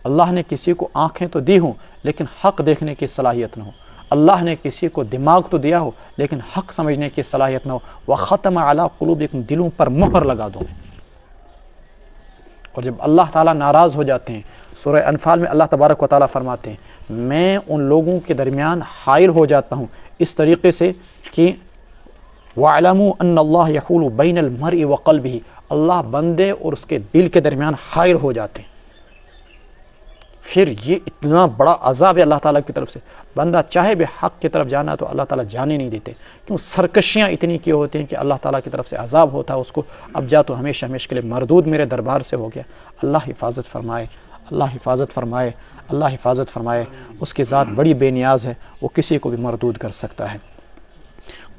[SPEAKER 2] اللہ نے کسی کو آنکھیں تو دی ہوں لیکن حق دیکھنے کی صلاحیت نہ ہو. اللہ نے کسی کو دماغ تو دیا ہو لیکن حق سمجھنے کی صلاحیت نہ ہو. وَخَتَمَ عَلَىٰ قُلُوبِكُمْ دلوں پر مہر لگا دو. اور جب اللہ تعالیٰ ناراض ہو جاتے ہیں، سورہ انفال میں اللہ تبارک و تعالیٰ فرماتے ہیں میں ان لوگوں کے درمیان حائل ہو جاتا ہوں اس طریقے سے کہ وَاعْلَمُوا أَنَّ اللَّهَ يَحُولُ بَيْنَ الْمَرْءِ وَقَلْبِهِ، اللہ بندے اور اس کے دل کے درمیان حائل ہو جاتے ہیں. پھر یہ اتنا بڑا عذاب ہے اللہ تعالیٰ کی طرف سے. بندہ چاہے بھی حق کی طرف جانا تو اللہ تعالیٰ جانے نہیں دیتے، کیوں سرکشیاں اتنی کی ہوتی ہیں کہ اللہ تعالیٰ کی طرف سے عذاب ہوتا ہے اس کو، اب جا تو ہمیشہ ہمیشہ کے لیے مردود میرے دربار سے ہو گیا. اللہ حفاظت فرمائے، اللہ حفاظت فرمائے، اللہ حفاظت فرمائے. اس کی ذات بڑی بے نیاز ہے، وہ کسی کو بھی مردود کر سکتا ہے.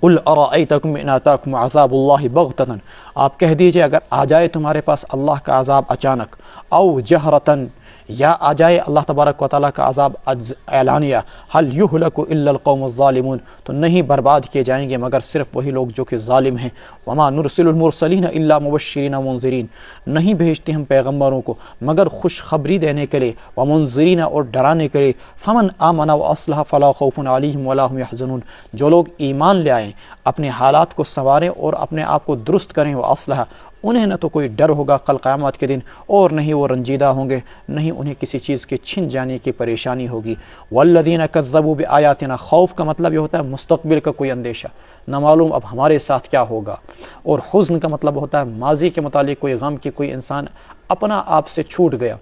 [SPEAKER 2] قُلْ أَرَأَيْتَكُمْ إِنْ آتَاكُمْ عَذَابُ اللَّهِ بَغْتَةً، آپ کہہ دیجئے اگر آ جائے تمہارے پاس اللہ کا عذاب اچانک، او جہرتاً یا آ جائے اللہ تبارک و تعالیٰ کا عذاب اعلانیہ، هل يهلك الا القوم الظالمون، تو نہیں برباد کیے جائیں گے مگر صرف وہی لوگ جو کہ ظالم ہیں. وما نرسل المرسلین الا مبشرین ومنذرین، نہیں بھیجتے ہم پیغمبروں کو مگر خوشخبری دینے کے لیے، ومنذرین اور ڈرانے کے لیے. فمن آمن واصلح فلا خوف علیہم ولا هم يحزنون، جو لوگ ایمان لے آئیں، اپنے حالات کو سنواریں اور اپنے آپ کو درست کریں، واصلح انہیں نہ تو کوئی ڈر ہوگا کل قیامت کے دن، اور نہیں وہ رنجیدہ ہوں گے، نہیں انہیں کسی چیز کے چھن جانے کی پریشانی ہوگی. والذین کذبوا بآیاتنا، خوف کا مطلب یہ ہوتا ہے مستقبل کا کوئی اندیشہ، نہ معلوم اب ہمارے ساتھ کیا ہوگا. اور حزن کا مطلب ہوتا ہے ماضی کے متعلق کوئی غم کہ کوئی انسان اپنا آپ سے چھوٹ گیا،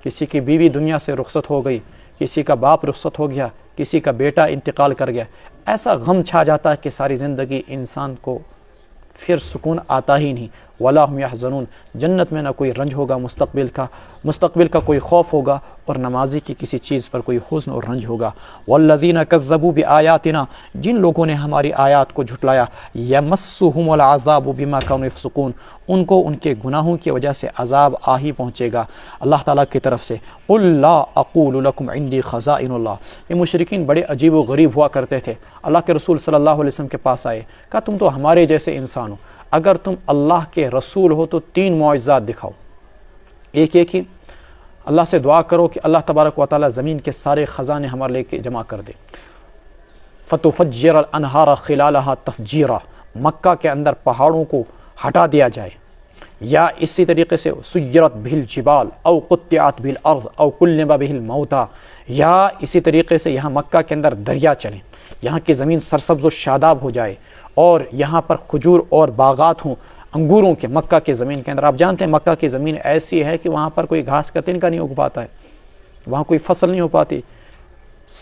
[SPEAKER 2] کسی کی بیوی دنیا سے رخصت ہو گئی، کسی کا باپ رخصت ہو گیا، کسی کا بیٹا انتقال کر گیا. ایسا غم چھا جاتا ہے کہ ساری زندگی انسان کو پھر سکون آتا ہی نہیں. ولا هم يحزنون، جنت میں نہ کوئی رنج ہوگا مستقبل کا کوئی خوف ہوگا، اور نمازی کی کسی چیز پر کوئی حزن اور رنج ہوگا۔ والذین کذبوا بآیاتنا، جن لوگوں نے ہماری آیات کو جھٹلایا، یمسهم العذاب بما كانوا يفسقون، ان کو ان کے گناہوں کی وجہ سے عذاب آ ہی پہنچے گا اللہ تعالیٰ کی طرف سے۔ قل لا اقول لكم عندي خزائن اللہ، یہ مشرکین بڑے عجیب و غریب ہوا کرتے تھے، اللہ کے رسول صلی اللہ علیہ وسلم کے پاس آئے، کہا تم تو ہمارے جیسے انسان ہو، اگر تم اللہ کے رسول ہو تو 3 معجزات دکھاؤ۔ ایک یہ کہ اللہ سے دعا کرو کہ اللہ تبارک و تعالیٰ زمین کے سارے خزانے ہمارے لے جمع کر دے۔ فتفجر الانہار خلالها تفجیرا، مکہ کے اندر پہاڑوں کو ہٹا دیا جائے، یا اسی طریقے سے سیرت بہ الجبال او قطعت بہ الارض او کلم بہ الموتى، یا اسی طریقے سے یہاں مکہ کے اندر دریا چلیں، یہاں کی زمین سرسبز و شاداب ہو جائے، اور یہاں پر کھجور اور باغات ہوں انگوروں کے مکہ کی زمین کے اندر۔ آپ جانتے ہیں مکہ کی زمین ایسی ہے کہ وہاں پر کوئی گھاس کا تنکا نہیں اگ پاتا ہے، وہاں کوئی فصل نہیں ہو پاتی،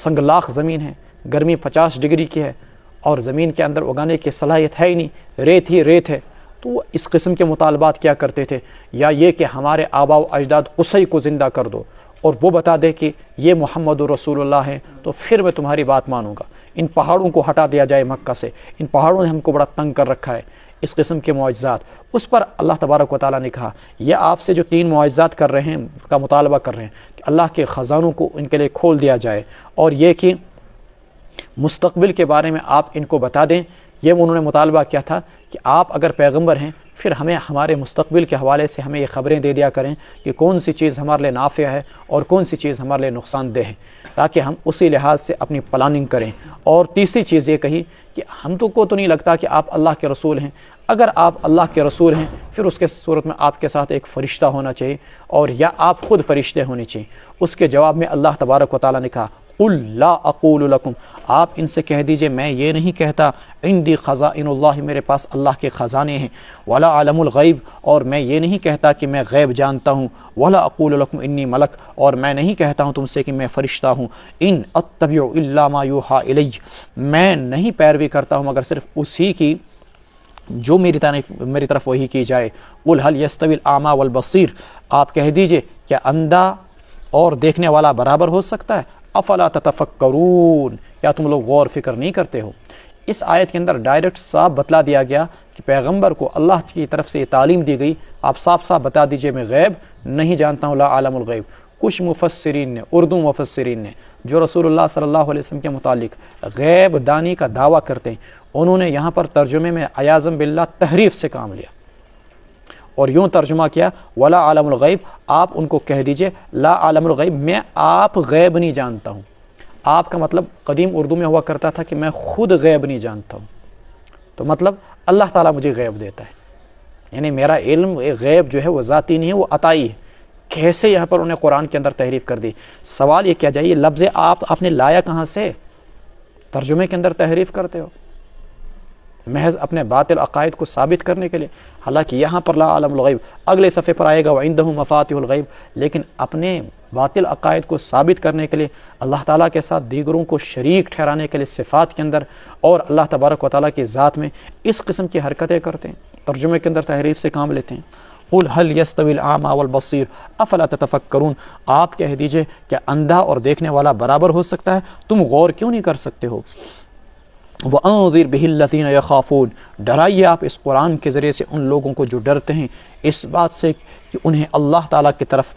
[SPEAKER 2] سنگلاخ زمین ہے، گرمی 50 ڈگری کی ہے، اور زمین کے اندر اگانے کی صلاحیت ہے ہی نہیں، ریت ہی ریت ہے۔ تو وہ اس قسم کے مطالبات کیا کرتے تھے، یا یہ کہ ہمارے آباء و اجداد قصی کو زندہ کر دو اور وہ بتا دے کہ یہ محمد رسول اللہ ہے تو پھر میں تمہاری بات مانوں گا، ان پہاڑوں کو ہٹا دیا جائے مکہ سے، ان پہاڑوں نے ہم کو بڑا تنگ کر رکھا ہے، اس قسم کے معجزات۔ اس پر اللہ تبارک و تعالیٰ نے کہا یہ آپ سے جو 3 معجزات کر رہے ہیں کا مطالبہ کر رہے ہیں کہ اللہ کے خزانوں کو ان کے لیے کھول دیا جائے، اور یہ کہ مستقبل کے بارے میں آپ ان کو بتا دیں، یہ انہوں نے مطالبہ کیا تھا کہ آپ اگر پیغمبر ہیں پھر ہمیں ہمارے مستقبل کے حوالے سے ہمیں یہ خبریں دے دیا کریں کہ کون سی چیز ہمارے لیے نافع ہے اور کون سی چیز ہمارے لیے نقصان دہ ہے، تاکہ ہم اسی لحاظ سے اپنی پلاننگ کریں۔ اور تیسری چیز یہ کہی کہ ہم کو تو نہیں لگتا کہ آپ اللہ کے رسول ہیں، اگر آپ اللہ کے رسول ہیں پھر اس کے صورت میں آپ کے ساتھ ایک فرشتہ ہونا چاہیے، اور یا آپ خود فرشتے ہونے چاہیے۔ اس کے جواب میں اللہ تبارک و تعالیٰ نے کہا قل لا اقول لکم، آپ ان سے کہہ دیجئے میں یہ نہیں کہتا عندی خزائن اللہ، میرے پاس اللہ کے خزانے ہیں، ولا عالم الغیب، اور میں یہ نہیں کہتا کہ میں غیب جانتا ہوں، ولا اقول لکم انی ملک، اور میں نہیں کہتا ہوں تم سے کہ میں فرشتہ ہوں، ان اتبع الا ما یوحى الی، میں نہیں پیروی کرتا ہوں مگر صرف اسی کی جو میری طرف وحی کی جائے۔ قل هل يستوي الاعمى والبصیر، آپ کہہ دیجئے کیا اندھا اور دیکھنے والا برابر ہو سکتا ہے؟ افلا تتفکرون، کیا تم لوگ غور فکر نہیں کرتے ہو؟ اس آیت کے اندر ڈائریکٹ صاف بتلا دیا گیا کہ پیغمبر کو اللہ کی طرف سے یہ تعلیم دی گئی، آپ صاف صاف بتا دیجئے میں غیب نہیں جانتا ہوں، لا عالم الغیب۔ کچھ مفسرین نے، اردو مفسرین نے، جو رسول اللہ صلی اللہ علیہ وسلم کے متعلق غیب دانی کا دعویٰ کرتے ہیں، انہوں نے یہاں پر ترجمے میں عیاذم باللہ تحریف سے کام لیا اور یوں ترجمہ کیا ولا عالم الغیب، آپ ان کو کہہ دیجئے لا عالم الغیب، میں آپ غیب نہیں جانتا ہوں۔ آپ کا مطلب قدیم اردو میں ہوا کرتا تھا کہ میں خود غیب نہیں جانتا ہوں، تو مطلب اللہ تعالیٰ مجھے غیب دیتا ہے، یعنی میرا علم غیب جو ہے وہ ذاتی نہیں ہے، وہ عطائی ہے۔ کیسے یہاں پر انہیں قرآن کے اندر تحریف کر دی؟ سوال یہ کیا جائے لفظ آپ نے لایا کہاں سے؟ ترجمے کے اندر تحریف کرتے ہو محض اپنے باطل عقائد کو ثابت کرنے کے لیے، حالانکہ یہاں پر لا عالم الغیب اگلے صفحے پر آئے گا وعندہ مفاتیح الغیب، لیکن اپنے باطل عقائد کو ثابت کرنے کے لیے اللہ تعالیٰ کے ساتھ دیگروں کو شریک ٹھہرانے کے لیے صفات کے اندر اور اللہ تبارک و تعالیٰ کی ذات میں اس قسم کی حرکتیں کرتے ہیں، ترجمے کے اندر تحریف سے کام لیتے ہیں۔ قل هل يستوي الاعمى والبصير افلا تتفکرون، آپ کہہ دیجئے کہ اندھا اور دیکھنے والا برابر ہو سکتا ہے، تم غور کیوں نہیں کر سکتے ہو؟ وَأَنذِرْ بِهِ الَّذِينَ يَخَافُونَ، ڈرائیے آپ اس قرآن کے ذریعے سے ان لوگوں کو جو ڈرتے ہیں اس بات سے کہ انہیں اللہ تعالیٰ کی طرف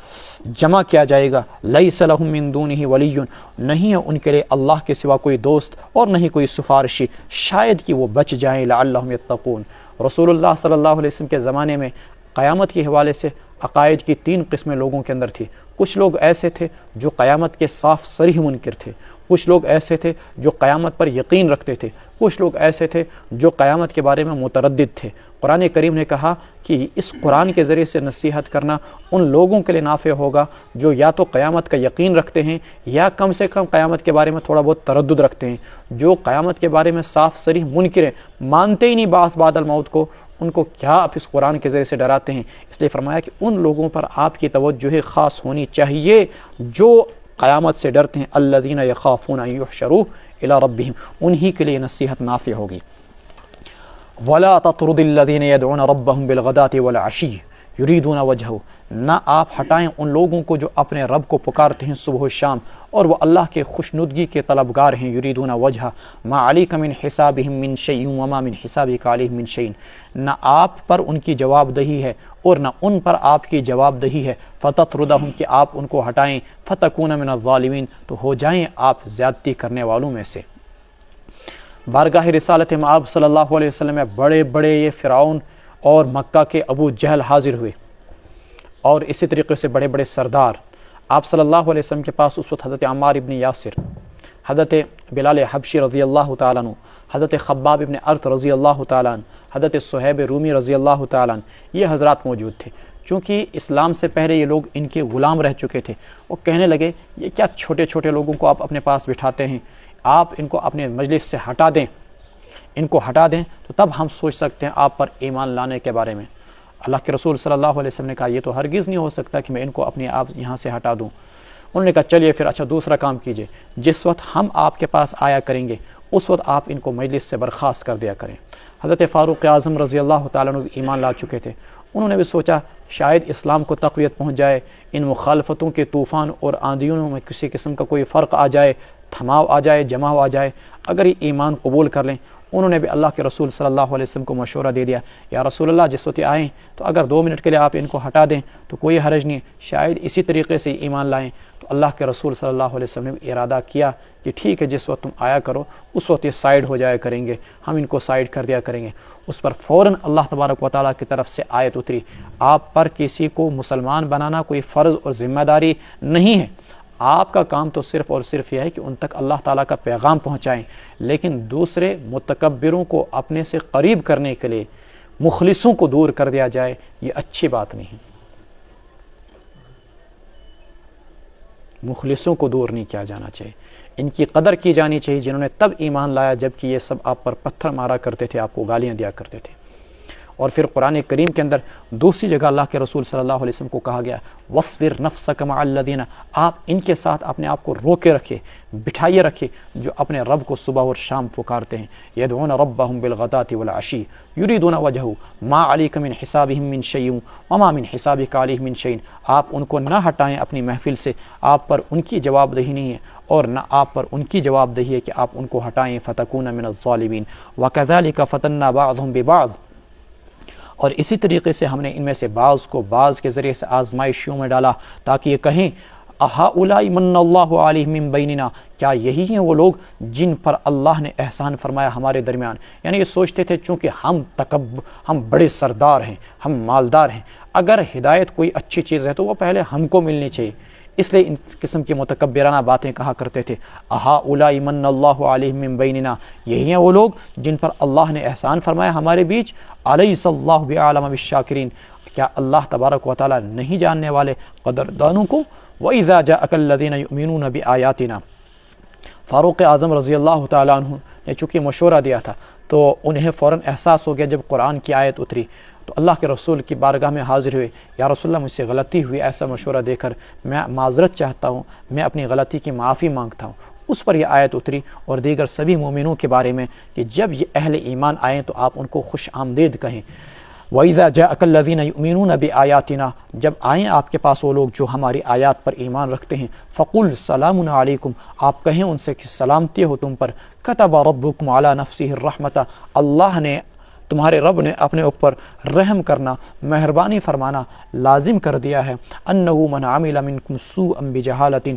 [SPEAKER 2] جمع کیا جائے گا، لَيْسَ لَهُم مِّن دُونِهِ وَلِيٌّ، نہیں ہے ان کے لیے اللہ کے سوا کوئی دوست اور نہیں کوئی سفارشی، شاید کہ وہ بچ جائیں، لَعَلَّهُمْ يَتَّقُونَ۔ رسول اللہ صلی اللہ علیہ وسلم کے زمانے میں قیامت کے حوالے سے عقائد کی 3 قسمیں لوگوں کے اندر تھی۔ کچھ لوگ ایسے تھے جو قیامت کے صاف صریح منکر تھے، کچھ لوگ ایسے تھے جو قیامت پر یقین رکھتے تھے، کچھ لوگ ایسے تھے جو قیامت کے بارے میں متردد تھے۔ قرآن کریم نے کہا کہ اس قرآن کے ذریعے سے نصیحت کرنا ان لوگوں کے لیے نافع ہوگا جو یا تو قیامت کا یقین رکھتے ہیں یا کم سے کم قیامت کے بارے میں تھوڑا بہت تردد رکھتے ہیں۔ جو قیامت کے بارے میں صاف صریح منکر ہیں، مانتے ہی نہیں بعث بعد الموت کو، ان کو کیا آپ اس قرآن کے ذریعے سے ڈراتے ہیں؟ اس لیے فرمایا کہ ان لوگوں پر آپ کی توجہ خاص ہونی چاہیے جو قیامت سے ڈرتے ہیں، الذین یخافون ان یحشروا الی ربہم، انہی کے لیے نصیحت نافع ہوگی۔ وَلَا تَطْرُدِ الَّذِينَ يَدْعُونَ رَبَّهُمْ بِالْغَدَاةِ وَالْعَشِيِّ يُرِيدُونَ وَجْهَهُ، نہ آپ ہٹائیں ان لوگوں کو جو اپنے رب کو پکارتے ہیں صبح و شام اور وہ اللہ کے خوشنودگی کے طلبگار ہیں. یریدون وجہ ما علیک من حسابہم من شیء وما من حسابک علیہم من شیء، نہ آپ پر ان کی جواب دہی ہے اور نہ ان پر آپ کی جواب دہی ہے. فتطردہم، کہ آپ ان کو ہٹائیں. فتکون من الظالمین، تو ہو جائیں آپ زیادتی کرنے والوں میں سے. بارگاہ رسالت مآب صلی اللہ علیہ وسلم میں بڑے بڑے یہ فرعون اور مکہ کے ابو جہل حاضر ہوئے، اور اسی طریقے سے بڑے بڑے سردار. آپ صلی اللہ علیہ وسلم کے پاس اس وقت حضرت عمار ابن یاسر، حضرت بلال حبشی رضی اللہ تعالیٰ عنہ، حضرت خباب ابن ارت رضی اللہ تعالیٰ عنہ، حضرت صہیب رومی رضی اللہ تعالیٰ عنہ، یہ حضرات موجود تھے. چونکہ اسلام سے پہلے یہ لوگ ان کے غلام رہ چکے تھے. وہ کہنے لگے یہ کیا چھوٹے چھوٹے لوگوں کو آپ اپنے پاس بٹھاتے ہیں، آپ ان کو اپنے مجلس سے ہٹا دیں، ان کو ہٹا دیں تو تب ہم سوچ سکتے ہیں آپ پر ایمان لانے کے بارے میں. اللہ کے رسول صلی اللہ علیہ وسلم نے کہا یہ تو ہرگز نہیں ہو سکتا کہ میں ان کو اپنے آپ یہاں سے ہٹا دوں. انہوں نے کہا چلیے پھر اچھا دوسرا کام کیجئے، جس وقت ہم آپ کے پاس آیا کریں گے اس وقت آپ ان کو مجلس سے برخاست کر دیا کریں. حضرت فاروق اعظم رضی اللہ تعالیٰ عنہ بھی ایمان لا چکے تھے. انہوں نے بھی سوچا شاید اسلام کو تقویت پہنچ جائے، ان مخالفتوں کے طوفان اور آندھیوں میں کسی قسم کا کوئی فرق آ جائے، تھماؤ آ جائے، جماؤ آ جائے، اگر یہ ایمان قبول کر لیں. انہوں نے بھی اللہ کے رسول صلی اللہ علیہ وسلم کو مشورہ دے دیا، یا رسول اللہ جس وقت آئیں تو اگر 2 منٹ کے لیے آپ ان کو ہٹا دیں تو کوئی حرج نہیں، شاید اسی طریقے سے ایمان لائیں. تو اللہ کے رسول صلی اللہ علیہ وسلم نے ارادہ کیا کہ ٹھیک ہے جس وقت تم آیا کرو اس وقت یہ سائیڈ ہو جایا کریں گے، ہم ان کو سائیڈ کر دیا کریں گے. اس پر فوراً اللہ تبارک و تعالیٰ کی طرف سے آیت اتری، آپ پر کسی کو مسلمان بنانا کوئی فرض اور ذمہ داری نہیں ہے، آپ کا کام تو صرف اور صرف یہ ہے کہ ان تک اللہ تعالیٰ کا پیغام پہنچائیں. لیکن دوسرے متکبروں کو اپنے سے قریب کرنے کے لیے مخلصوں کو دور کر دیا جائے، یہ اچھی بات نہیں. مخلصوں کو دور نہیں کیا جانا چاہیے، ان کی قدر کی جانی چاہیے جنہوں نے تب ایمان لایا جبکہ یہ سب آپ پر پتھر مارا کرتے تھے، آپ کو گالیاں دیا کرتے تھے. اور پھر قرآن کریم کے اندر دوسری جگہ اللہ کے رسول صلی اللہ علیہ وسلم کو کہا گیا وَاصْبِرْ نَفْسَكَ مَعَ الَّذِينَ، آپ ان کے ساتھ اپنے آپ کو روکے رکھے، بٹھائیے رکھے جو اپنے رب کو صبح اور شام پکارتے ہیں. يَدْعُونَ رَبَّهُمْ بِالْغَدَاةِ وَالْعَشِيِّ يُرِيدُونَ وَجْهَهُ مَا عَلَيْكَ مِنْ حِسَابِهِمْ مِنْ شَيْءٍ وَمَا مِنْ حِسَابِكَ عَلَيْهِمْ مِنْ شَيْءٍ، آپ ان کو نہ ہٹائیں اپنی محفل سے، آپ پر ان کی جواب دہی نہیں ہے اور نہ آپ پر ان کی جواب دہی ہے کہ آپ ان کو ہٹائیں. فَتَكُونَ مِنَ الظَّالِمِينَ وَكَذَلِكَ فَتَنَّا بَعْضَهُمْ بِبَعْضٍ، اور اسی طریقے سے ہم نے ان میں سے بعض کو بعض کے ذریعے سے آزمائشوں میں ڈالا تاکہ یہ کہیں اہؤلاء من اللہ علیہم من بیننا، کیا یہی ہیں وہ لوگ جن پر اللہ نے احسان فرمایا ہمارے درمیان. یعنی یہ سوچتے تھے چونکہ ہم بڑے سردار ہیں، ہم مالدار ہیں، اگر ہدایت کوئی اچھی چیز ہے تو وہ پہلے ہم کو ملنی چاہیے، اس لیے ان قسم کی متکبرانہ باتیں کہا کرتے تھے. اہؤلاء من اللہ علیہم من بیننا، یہی ہیں وہ لوگ جن پر اللہ نے احسان فرمایا ہمارے بیچ. الیس اللہ بعالم بالشاکرین، کیا اللہ تبارک و تعالی نہیں جاننے والے قدردانوں کو. وَإِذَا جَاءَكَ الَّذِينَ يُؤْمِنُونَ بِآيَاتِنَا، فاروق اعظم رضی اللہ تعالیٰ عنہ نے چونکہ مشورہ دیا تھا تو انہیں فوراً احساس ہو گیا جب قرآن کی آیت اتری تو اللہ کے رسول کی بارگاہ میں حاضر ہوئے. یا رسول اللہ مجھ سے غلطی ہوئی، ایسا مشورہ دے کر میں معذرت چاہتا ہوں، میں اپنی غلطی کی معافی مانگتا ہوں. اس پر یہ آیت اتری اور دیگر سبھی مومنوں کے بارے میں کہ جب یہ اہل ایمان آئیں تو آپ ان کو خوش آمدید کہیں. وَإِذَا جَاءَكَ الَّذِينَ يُؤْمِنُونَ بِآيَاتِنَا، جب آئیں آپ کے پاس وہ لوگ جو ہماری آیات پر ایمان رکھتے ہیں. فَقُلْ سَلَامٌ عَلَيْكُمْ، آپ کہیں ان سے کہ سلامتی ہو تم پر. كَتَبَ رَبُّكُمْ عَلَى نَفْسِهِ الرَّحْمَةَ، اللہ نے تمہارے رب نے اپنے اوپر رحم کرنا، مہربانی فرمانا لازم کر دیا ہے. انه من عمل منکم سوءا بجہالۃ،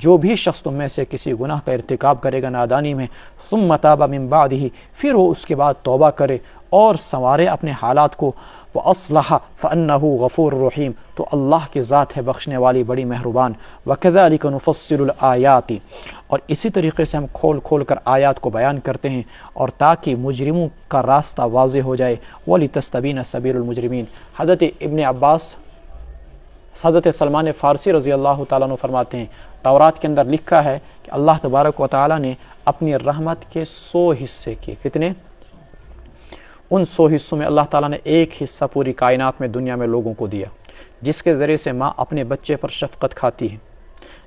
[SPEAKER 2] جو بھی شخص تم میں سے کسی گناہ کا ارتکاب کرے گا نادانی میں، ثم تاب من بعدہ، پھر وہ اس کے بعد توبہ کرے اور سنوارے اپنے حالات کو، وَأَصْلَحَ فَأَنَّهُ غَفُورٌ رَحِيمٌ، تو اللہ کی ذات ہے بخشنے والی بڑی مہربان. وَكَذَلِكَ نُفَصِّلُ الْآيَاتِ، اور اسی طریقے سے ہم کھول کھول کر آیات کو بیان کرتے ہیں اور تاکہ مجرموں کا راستہ واضح ہو جائے. وَلِتَسْتَبِينَ سَبِيلُ الْمُجْرِمِينَ، حضرت ابن عباس حضرت سلمان فارسی رضی اللہ تعالیٰ عنہ فرماتے ہیں تورات کے اندر لکھا ہے کہ اللہ تبارک و تعالیٰ نے اپنی رحمت کے 100 حصے کیے. کتنے؟ ان 100 حصوں میں اللہ تعالیٰ نے ایک حصہ پوری کائنات میں دنیا میں لوگوں کو دیا، جس کے ذریعے سے ماں اپنے بچے پر شفقت کھاتی ہے،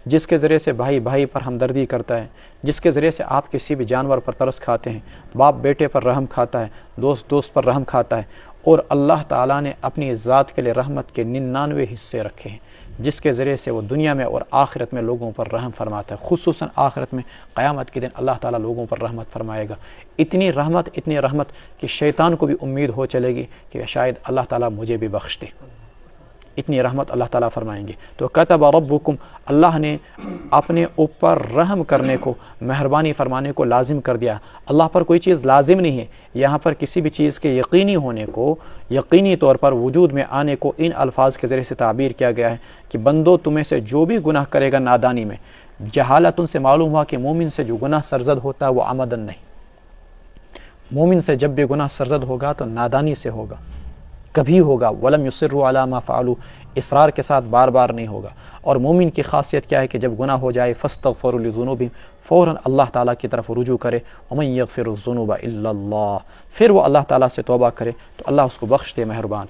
[SPEAKER 2] جس کے ذریعے سے بھائی بھائی پر ہمدردی کرتا ہے، جس کے ذریعے سے آپ کسی بھی جانور پر ترس کھاتے ہیں، باپ بیٹے پر رحم کھاتا ہے، دوست دوست پر رحم کھاتا ہے، اور اللہ تعالیٰ نے اپنی ذات کے لیے رحمت کے 99 حصے رکھے ہیں، جس کے ذریعے سے وہ دنیا میں اور آخرت میں لوگوں پر رحم فرماتا ہے، خصوصاً آخرت میں قیامت کے دن اللہ تعالیٰ لوگوں پر رحمت فرمائے گا۔ اتنی رحمت کہ شیطان کو بھی امید ہو چلے گی کہ شاید اللہ تعالیٰ مجھے بھی بخش دے، اتنی رحمت اللہ تعالیٰ فرمائیں گے۔ تو کتب ربکم، اللہ نے اپنے اوپر رحم کرنے کو، مہربانی فرمانے کو لازم کر دیا۔ اللہ پر کوئی چیز لازم نہیں ہے، یہاں پر کسی بھی چیز کے یقینی ہونے کو، یقینی طور پر وجود میں آنے کو ان الفاظ کے ذریعے سے تعبیر کیا گیا ہے کہ بندو تمہیں سے جو بھی گناہ کرے گا نادانی میں، جہالت ان سے معلوم ہوا کہ مومن سے جو گناہ سرزد ہوتا ہے وہ عمدن نہیں، مومن سے جب بھی گناہ سرزد ہوگا تو نادانی سے ہوگا، کبھی ہوگا، ولم یصروا علی ما فعلوا، اصرار کے ساتھ بار بار نہیں ہوگا۔ اور مومن کی خاصیت کیا ہے کہ جب گناہ ہو جائے فاستغفروا لذنوبہم، فوراً اللہ تعالیٰ کی طرف رجوع کرے، ومن یغفر الذنوب الا اللہ، پھر وہ اللہ تعالیٰ سے توبہ کرے تو اللہ اس کو بخش دے، مہربان۔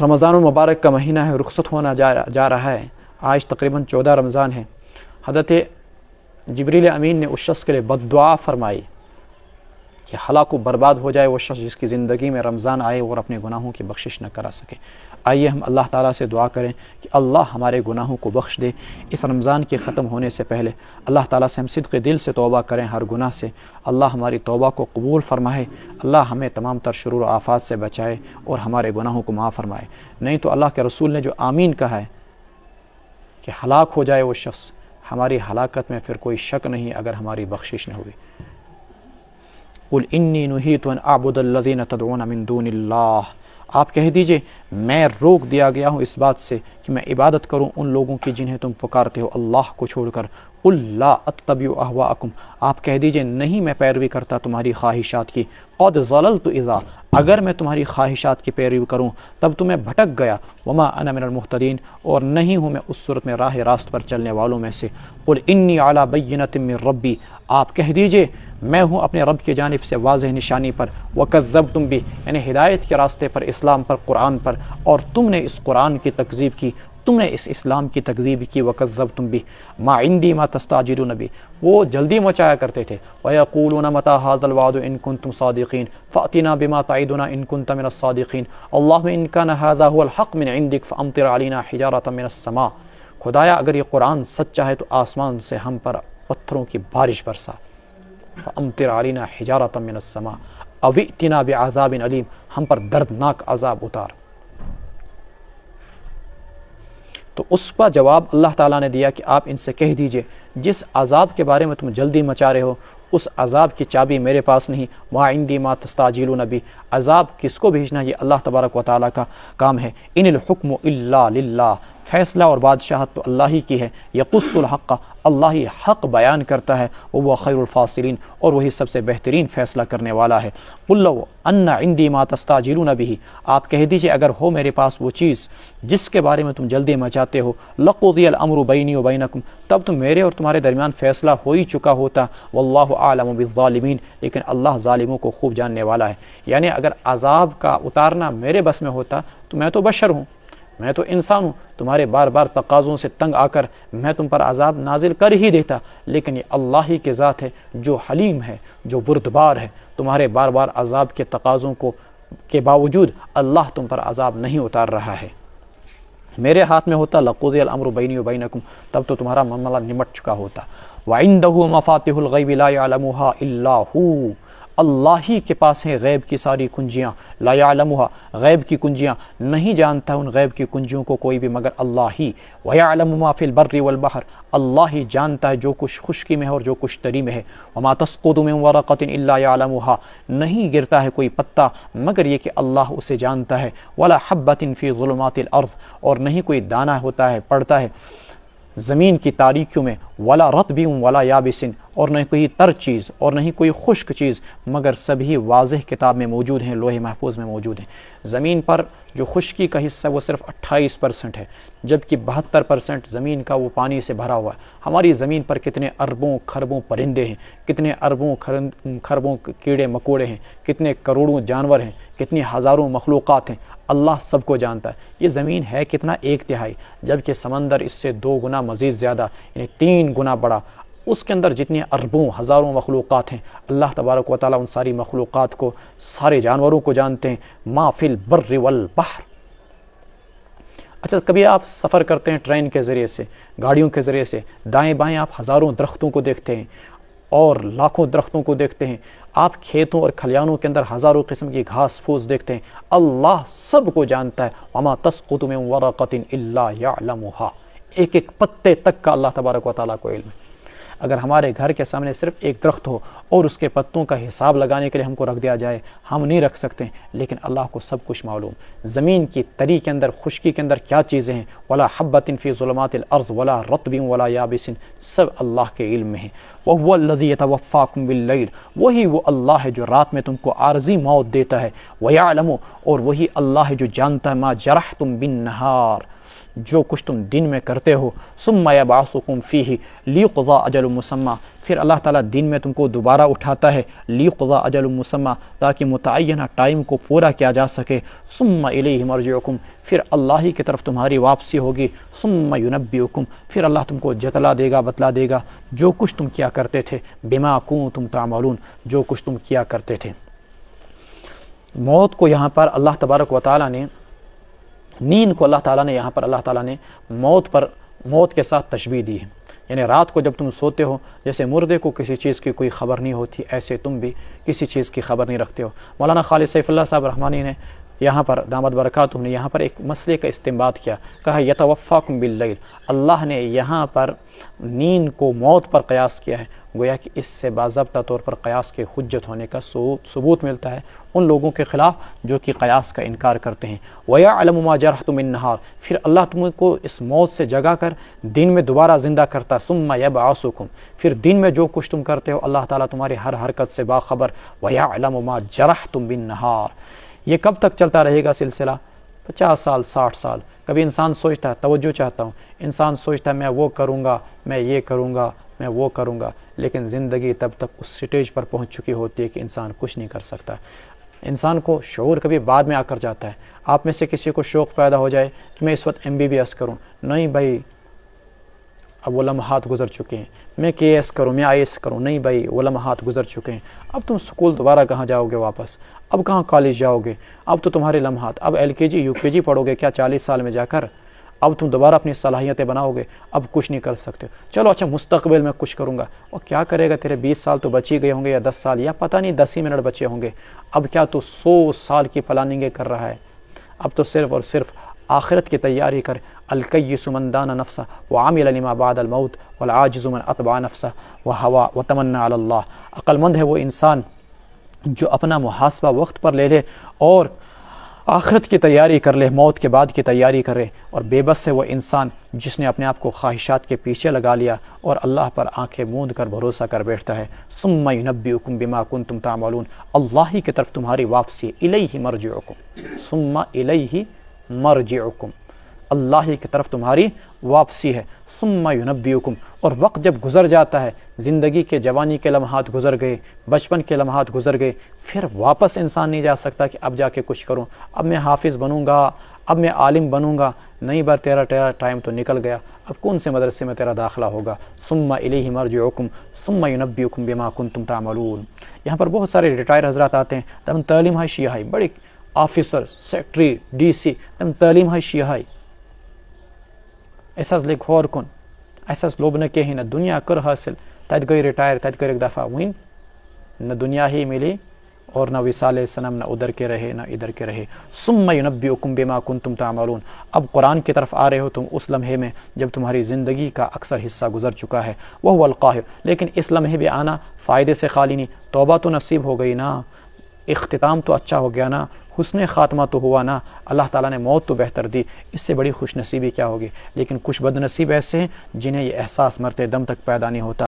[SPEAKER 2] رمضان المبارک کا مہینہ ہے، رخصت ہونا جا رہا ہے، آج تقریباً 14 رمضان ہے۔ حضرت جبریل امین نے اس شخص کے لیے بد دعا فرمائی کہ ہلاک و برباد ہو جائے وہ شخص جس کی زندگی میں رمضان آئے اور اپنے گناہوں کی بخشش نہ کرا سکے۔ آئیے ہم اللہ تعالیٰ سے دعا کریں کہ اللہ ہمارے گناہوں کو بخش دے۔ اس رمضان کے ختم ہونے سے پہلے اللہ تعالیٰ سے ہم صدق دل سے توبہ کریں ہر گناہ سے، اللہ ہماری توبہ کو قبول فرمائے، اللہ ہمیں تمام تر شرور و آفات سے بچائے اور ہمارے گناہوں کو معاف فرمائے۔ نہیں تو اللہ کے رسول نے جو آمین کہا ہے کہ ہلاک ہو جائے وہ شخص، ہماری ہلاکت میں پھر کوئی شک نہیں اگر ہماری بخشش نہ ہوئی۔ قل انی نہیت ان اعبد الذین تدعون من دون اللہ، آپ کہہ دیجئے میں روک دیا گیا ہوں اس بات سے کہ میں عبادت کروں ان لوگوں کی جنہیں تم پکارتے ہو اللہ کو چھوڑ کر۔ قل لا اتبع اہواءکم، آپ کہہ دیجئے نہیں میں پیروی کرتا تمہاری خواہشات کی۔ قد ضللت اذا، اگر میں تمہاری خواہشات کی پیروی کروں تب تو میں بھٹک گیا۔ وما انا من المہتدین، اور نہیں ہوں میں اس صورت میں راہ راست پر چلنے والوں میں سے۔ قل انی علی بینۃ من ربی، آپ کہہ دیجئے میں ہوں اپنے رب کی جانب سے واضح نشانی پر۔ وکذبتم بھی، یعنی ہدایت کے راستے پر، اسلام پر، قرآن پر، اور تم نے اس قرآن کی تکذیب کی، تم نے اس اسلام کی تکذیب کی۔ وکذبتم بھی ما عندی ما تستعجلون بھی، وہ جلدی مچایا کرتے تھے۔ ویقولون متی ھذا الوعد ان کنتم صادقین فأتنا بما تعدنا ان کنت من الصادقین اللهم ان کان ھذا هو الحق من عندک فامطر علینا حجارۃ من السماء، خدایا اگر یہ قرآن سچا ہے تو آسمان سے ہم پر پتھروں کی بارش برسا۔ فامطر علینا حجارۃ من السماء او ائتنا بعذاب علیم، ہم پر دردناک عذاب اتار۔ تو اس کا جواب اللہ تعالیٰ نے دیا کہ آپ ان سے کہہ دیجئے جس عذاب کے بارے میں تم جلدی مچا رہے ہو اس عذاب کی چابی میرے پاس نہیں۔ ما عندی ما تستعجلون بھی، عذاب کس کو بھیجنا یہ اللہ تبارک و تعالیٰ کا کام ہے۔ ان الحکم الا للہ، فیصلہ اور بادشاہت تو اللہ ہی کی ہے۔ یقص الحق، اللہ ہی حق بیان کرتا ہے۔ وہ خیر الفاصلین، اور وہی سب سے بہترین فیصلہ کرنے والا ہے۔ قل لو ان عندی ما تستعجلون به، آپ کہہ دیجئے اگر ہو میرے پاس وہ چیز جس کے بارے میں تم جلدی مچاتے ہو، لقضی الامر بینی و بینکم، تب تو میرے اور تمہارے درمیان فیصلہ ہو ہی چکا ہوتا۔ واللہ اعلم بالظالمین، لیکن اللہ ظالموں کو خوب جاننے والا ہے۔ یعنی اگر عذاب کا اتارنا میرے بس میں ہوتا تو میں تو بشر ہوں، میں تو انسان ہوں، تمہارے بار بار تقاضوں سے تنگ آ کر میں تم پر عذاب نازل کر ہی دیتا، لیکن یہ اللہ ہی کی ذات ہے جو حلیم ہے، جو بردبار ہے۔ تمہارے بار بار عذاب کے تقاضوں کے باوجود اللہ تم پر عذاب نہیں اتار رہا ہے۔ میرے ہاتھ میں ہوتا لقضی الامر بینی و بینکم، تب تو تمہارا معاملہ نمٹ چکا ہوتا۔ وعنده مفاتیح الغیب لا یعلمها الا هو، اللہ ہی کے پاس ہیں غیب کی ساری کنجیاں، لا یعلمها، غیب کی کنجیاں، نہیں جانتا ان غیب کی کنجیوں کو کوئی بھی مگر اللہ ہی۔ ویعلم ما فی البر والبحر، اللہ ہی جانتا ہے جو کچھ خشکی میں ہے اور جو کچھ تری میں ہے۔ وما تسقط من ورقۃ الا یعلمها، نہیں گرتا ہے کوئی پتا مگر یہ کہ اللہ اسے جانتا ہے۔ ولا حبۃ فی ظلمات الارض، اور نہیں کوئی دانہ ہوتا ہے پڑتا ہے زمین کی تاریکیوں میں۔ ولا رطب ولا یابس، اور نہیں کوئی تر چیز اور نہیں کوئی خشک چیز مگر سبھی واضح کتاب میں موجود ہیں، لوح محفوظ میں موجود ہیں۔ زمین پر جو خشکی کا حصہ وہ صرف 28% ہے، جبکہ 72% زمین کا وہ پانی سے بھرا ہوا ہے۔ ہماری زمین پر کتنے اربوں کھربوں پرندے ہیں، کتنے اربوں کھربوں کیڑے مکوڑے ہیں، کتنے کروڑوں جانور ہیں، کتنی ہزاروں مخلوقات ہیں۔ اللہ سب کو جانتا ہے۔ یہ زمین ہے کتنا؟ 1/3، جبکہ سمندر اس سے 2 گنا مزید زیادہ، یعنی 3 گنا بڑا۔ اس کے اندر جتنی اربوں ہزاروں مخلوقات ہیں، اللہ تبارک و تعالیٰ ان ساری مخلوقات کو، سارے جانوروں کو جانتے ہیں۔ ما فی البر والبحر۔ اچھا، کبھی آپ سفر کرتے ہیں ٹرین کے ذریعے سے، گاڑیوں کے ذریعے سے، دائیں بائیں آپ ہزاروں درختوں کو دیکھتے ہیں اور لاکھوں درختوں کو دیکھتے ہیں، آپ کھیتوں اور کھلیانوں کے اندر ہزاروں قسم کی گھاس پھوس دیکھتے ہیں۔ اللہ سب کو جانتا ہے۔ وما تسقط من ورقۃ الا یعلمها، ایک ایک پتے تک کا اللہ تبارک و تعالیٰ کو علم ہے۔ اگر ہمارے گھر کے سامنے صرف ایک درخت ہو اور اس کے پتوں کا حساب لگانے کے لیے ہم کو رکھ دیا جائے، ہم نہیں رکھ سکتے، لیکن اللہ کو سب کچھ معلوم۔ زمین کی تری کے اندر، خشکی کے اندر کیا چیزیں ہیں، ولا حبۃ فی ظلمات الارض ولا رطب ولا یابس، سب اللہ کے علم میں ہیں۔ وہو الذی یتوفاکم باللیل، وہی وہ اللہ ہے جو رات میں تم کو عارضی موت دیتا ہے۔ ویعلم، اور وہی اللہ ہے جو جانتا ہے، ما جرحتم بالنہار، جو کچھ تم دن میں کرتے ہو۔ ثم یبعثکم فیہ لیقضی اجل مسمی، پھر اللہ تعالیٰ دن میں تم کو دوبارہ اٹھاتا ہے، لیقضی اجل مسمی، تاکہ متعینہ ٹائم کو پورا کیا جا سکے۔ ثم الیہ مرجعکم، پھر اللہ ہی کی طرف تمہاری واپسی ہوگی۔ ثم ینبئکم، پھر اللہ تم کو جتلا دے گا، بتلا دے گا جو کچھ تم کیا کرتے تھے، بما کنتم تعملون، جو کچھ تم کیا کرتے تھے۔ موت کو یہاں پر اللہ تبارک و تعالیٰ نے، نیند کو اللہ تعالیٰ نے یہاں پر اللہ تعالیٰ نے موت کے ساتھ تشبیہ دی ہے۔ یعنی رات کو جب تم سوتے ہو، جیسے مردے کو کسی چیز کی کوئی خبر نہیں ہوتی، ایسے تم بھی کسی چیز کی خبر نہیں رکھتے ہو۔ مولانا خالد سیف اللہ صاحب رحمانی نے یہاں پر دامت برکاتہ نے یہاں پر ایک مسئلے کا استنباط کیا، کہا یتوفاکم باللیل، اللہ نے یہاں پر نیند کو موت پر قیاس کیا ہے، گویا کہ اس سے باضابطہ طور پر قیاس کے حجت ہونے کا ثبوت ملتا ہے ان لوگوں کے خلاف جو کہ قیاس کا انکار کرتے ہیں۔ وَيَعْلَمُ مَا جَرَحْتُم بِالنَّهَارِ، پھر اللہ تم کو اس موت سے جگا کر دن میں دوبارہ زندہ کرتا۔ ثُمَّ يَبْعَثُكُم، پھر دن میں جو کچھ تم کرتے ہو اللہ تعالیٰ تمہاری ہر حرکت سے باخبر۔ وَيَعْلَمُ مَا جَرَحْتُم بِالنَّهَارِ، یہ کب تک چلتا رہے گا سلسلہ؟ 50 سال، 60 سال۔ کبھی انسان سوچتا ہے، توجہ چاہتا ہوں، انسان سوچتا ہے میں وہ کروں گا، میں یہ کروں گا، میں وہ کروں گا، لیکن زندگی تب تک اس سٹیج پر پہنچ چکی ہوتی ہے کہ انسان کچھ نہیں کر سکتا۔ انسان کو شعور کبھی بعد میں آ کر جاتا ہے۔ آپ میں سے کسی کو شوق پیدا ہو جائے کہ میں اس وقت MBBS کروں، نہیں بھائی اب وہ لمحات گزر چکے ہیں۔ میں KS کروں، میں IAS کروں، نہیں بھائی وہ لمحات گزر چکے ہیں۔ اب تم سکول دوبارہ کہاں جاؤ گے واپس؟ اب کہاں کالج جاؤ گے؟ اب تو تمہارے لمحات، اب LKG UKG پڑھو گے کیا 40 سال میں جا کر؟ اب تم دوبارہ اپنی صلاحیتیں بناؤ گے، اب کچھ نہیں کر سکتے۔ چلو اچھا مستقبل میں کچھ کروں گا، اور کیا کرے گا؟ تیرے 20 سال تو بچی گئے ہوں گے، یا 10 سال، یا پتہ نہیں 10 ہی منٹ بچے ہوں گے۔ اب کیا تو 100 سال کی پلاننگیں کر رہا ہے؟ اب تو صرف اور صرف آخرت کی تیاری کر۔ الکیس من دان نفسہ وعمل لما بعد الموت والعاجز من اتبع نفسہ وہوا وتمنى علی اللہ، عقل مند ہے وہ انسان جو اپنا محاسبہ وقت پر لے لے اور آخرت کی تیاری کر لے، موت کے بعد کی تیاری کرے، اور بے بس ہے وہ انسان جس نے اپنے آپ کو خواہشات کے پیچھے لگا لیا اور اللہ پر آنکھیں موند کر بھروسہ کر بیٹھتا ہے۔ ثم ینبئکم بما کنتم تعملون، اللہ ہی کی طرف تمہاری واپسی، الیہ مرجعکم، ثم الیہ مرجعکم، اللہ ہی کی طرف تمہاری واپسی ہے۔ ثم ینبئکم، اور وقت جب گزر جاتا ہے، زندگی کے جوانی کے لمحات گزر گئے، بچپن کے لمحات گزر گئے، پھر واپس انسان نہیں جا سکتا کہ اب جا کے کچھ کروں، اب میں حافظ بنوں گا، اب میں عالم بنوں گا۔ نہیں بار تیرا ٹائم تو نکل گیا، اب کون سے مدرسے میں تیرا داخلہ ہوگا؟ ثم الیہ مرجعکم ثم ینبئکم بما کنتم تعملون۔ یہاں پر بہت سارے ریٹائر حضرات آتے ہیں، تم تعلیم ہے شیعہ، بڑے آفیسر، سیکٹری، DC، تم تعلیم ہے شیعہ، احساس لے غور کن، احساس لوب نہ کہیں نہ دنیا کر حاصل، تت گئی ریٹائر، تت کر ایک دفعہ وین، نہ دنیا ہی ملی اور نہ وصال صنم، نہ ادھر کے رہے نہ ادھر کے رہے۔ ثم ینبئکم بما کنتم تعملون، اب قرآن کی طرف آ رہے ہو تم اس لمحے میں جب تمہاری زندگی کا اکثر حصہ گزر چکا ہے۔ وہو القاہر، لیکن اس لمحے بھی آنا فائدے سے خالی نہیں، توبہ تو نصیب ہو گئی نا، اختتام تو اچھا ہو گیا نا، حسن خاتمہ تو ہوا نا، اللہ تعالیٰ نے موت تو بہتر دی، اس سے بڑی خوش نصیبی کیا ہوگی۔ لیکن کچھ بد نصیب ایسے ہیں جنہیں یہ احساس مرتے دم تک پیدا نہیں ہوتا۔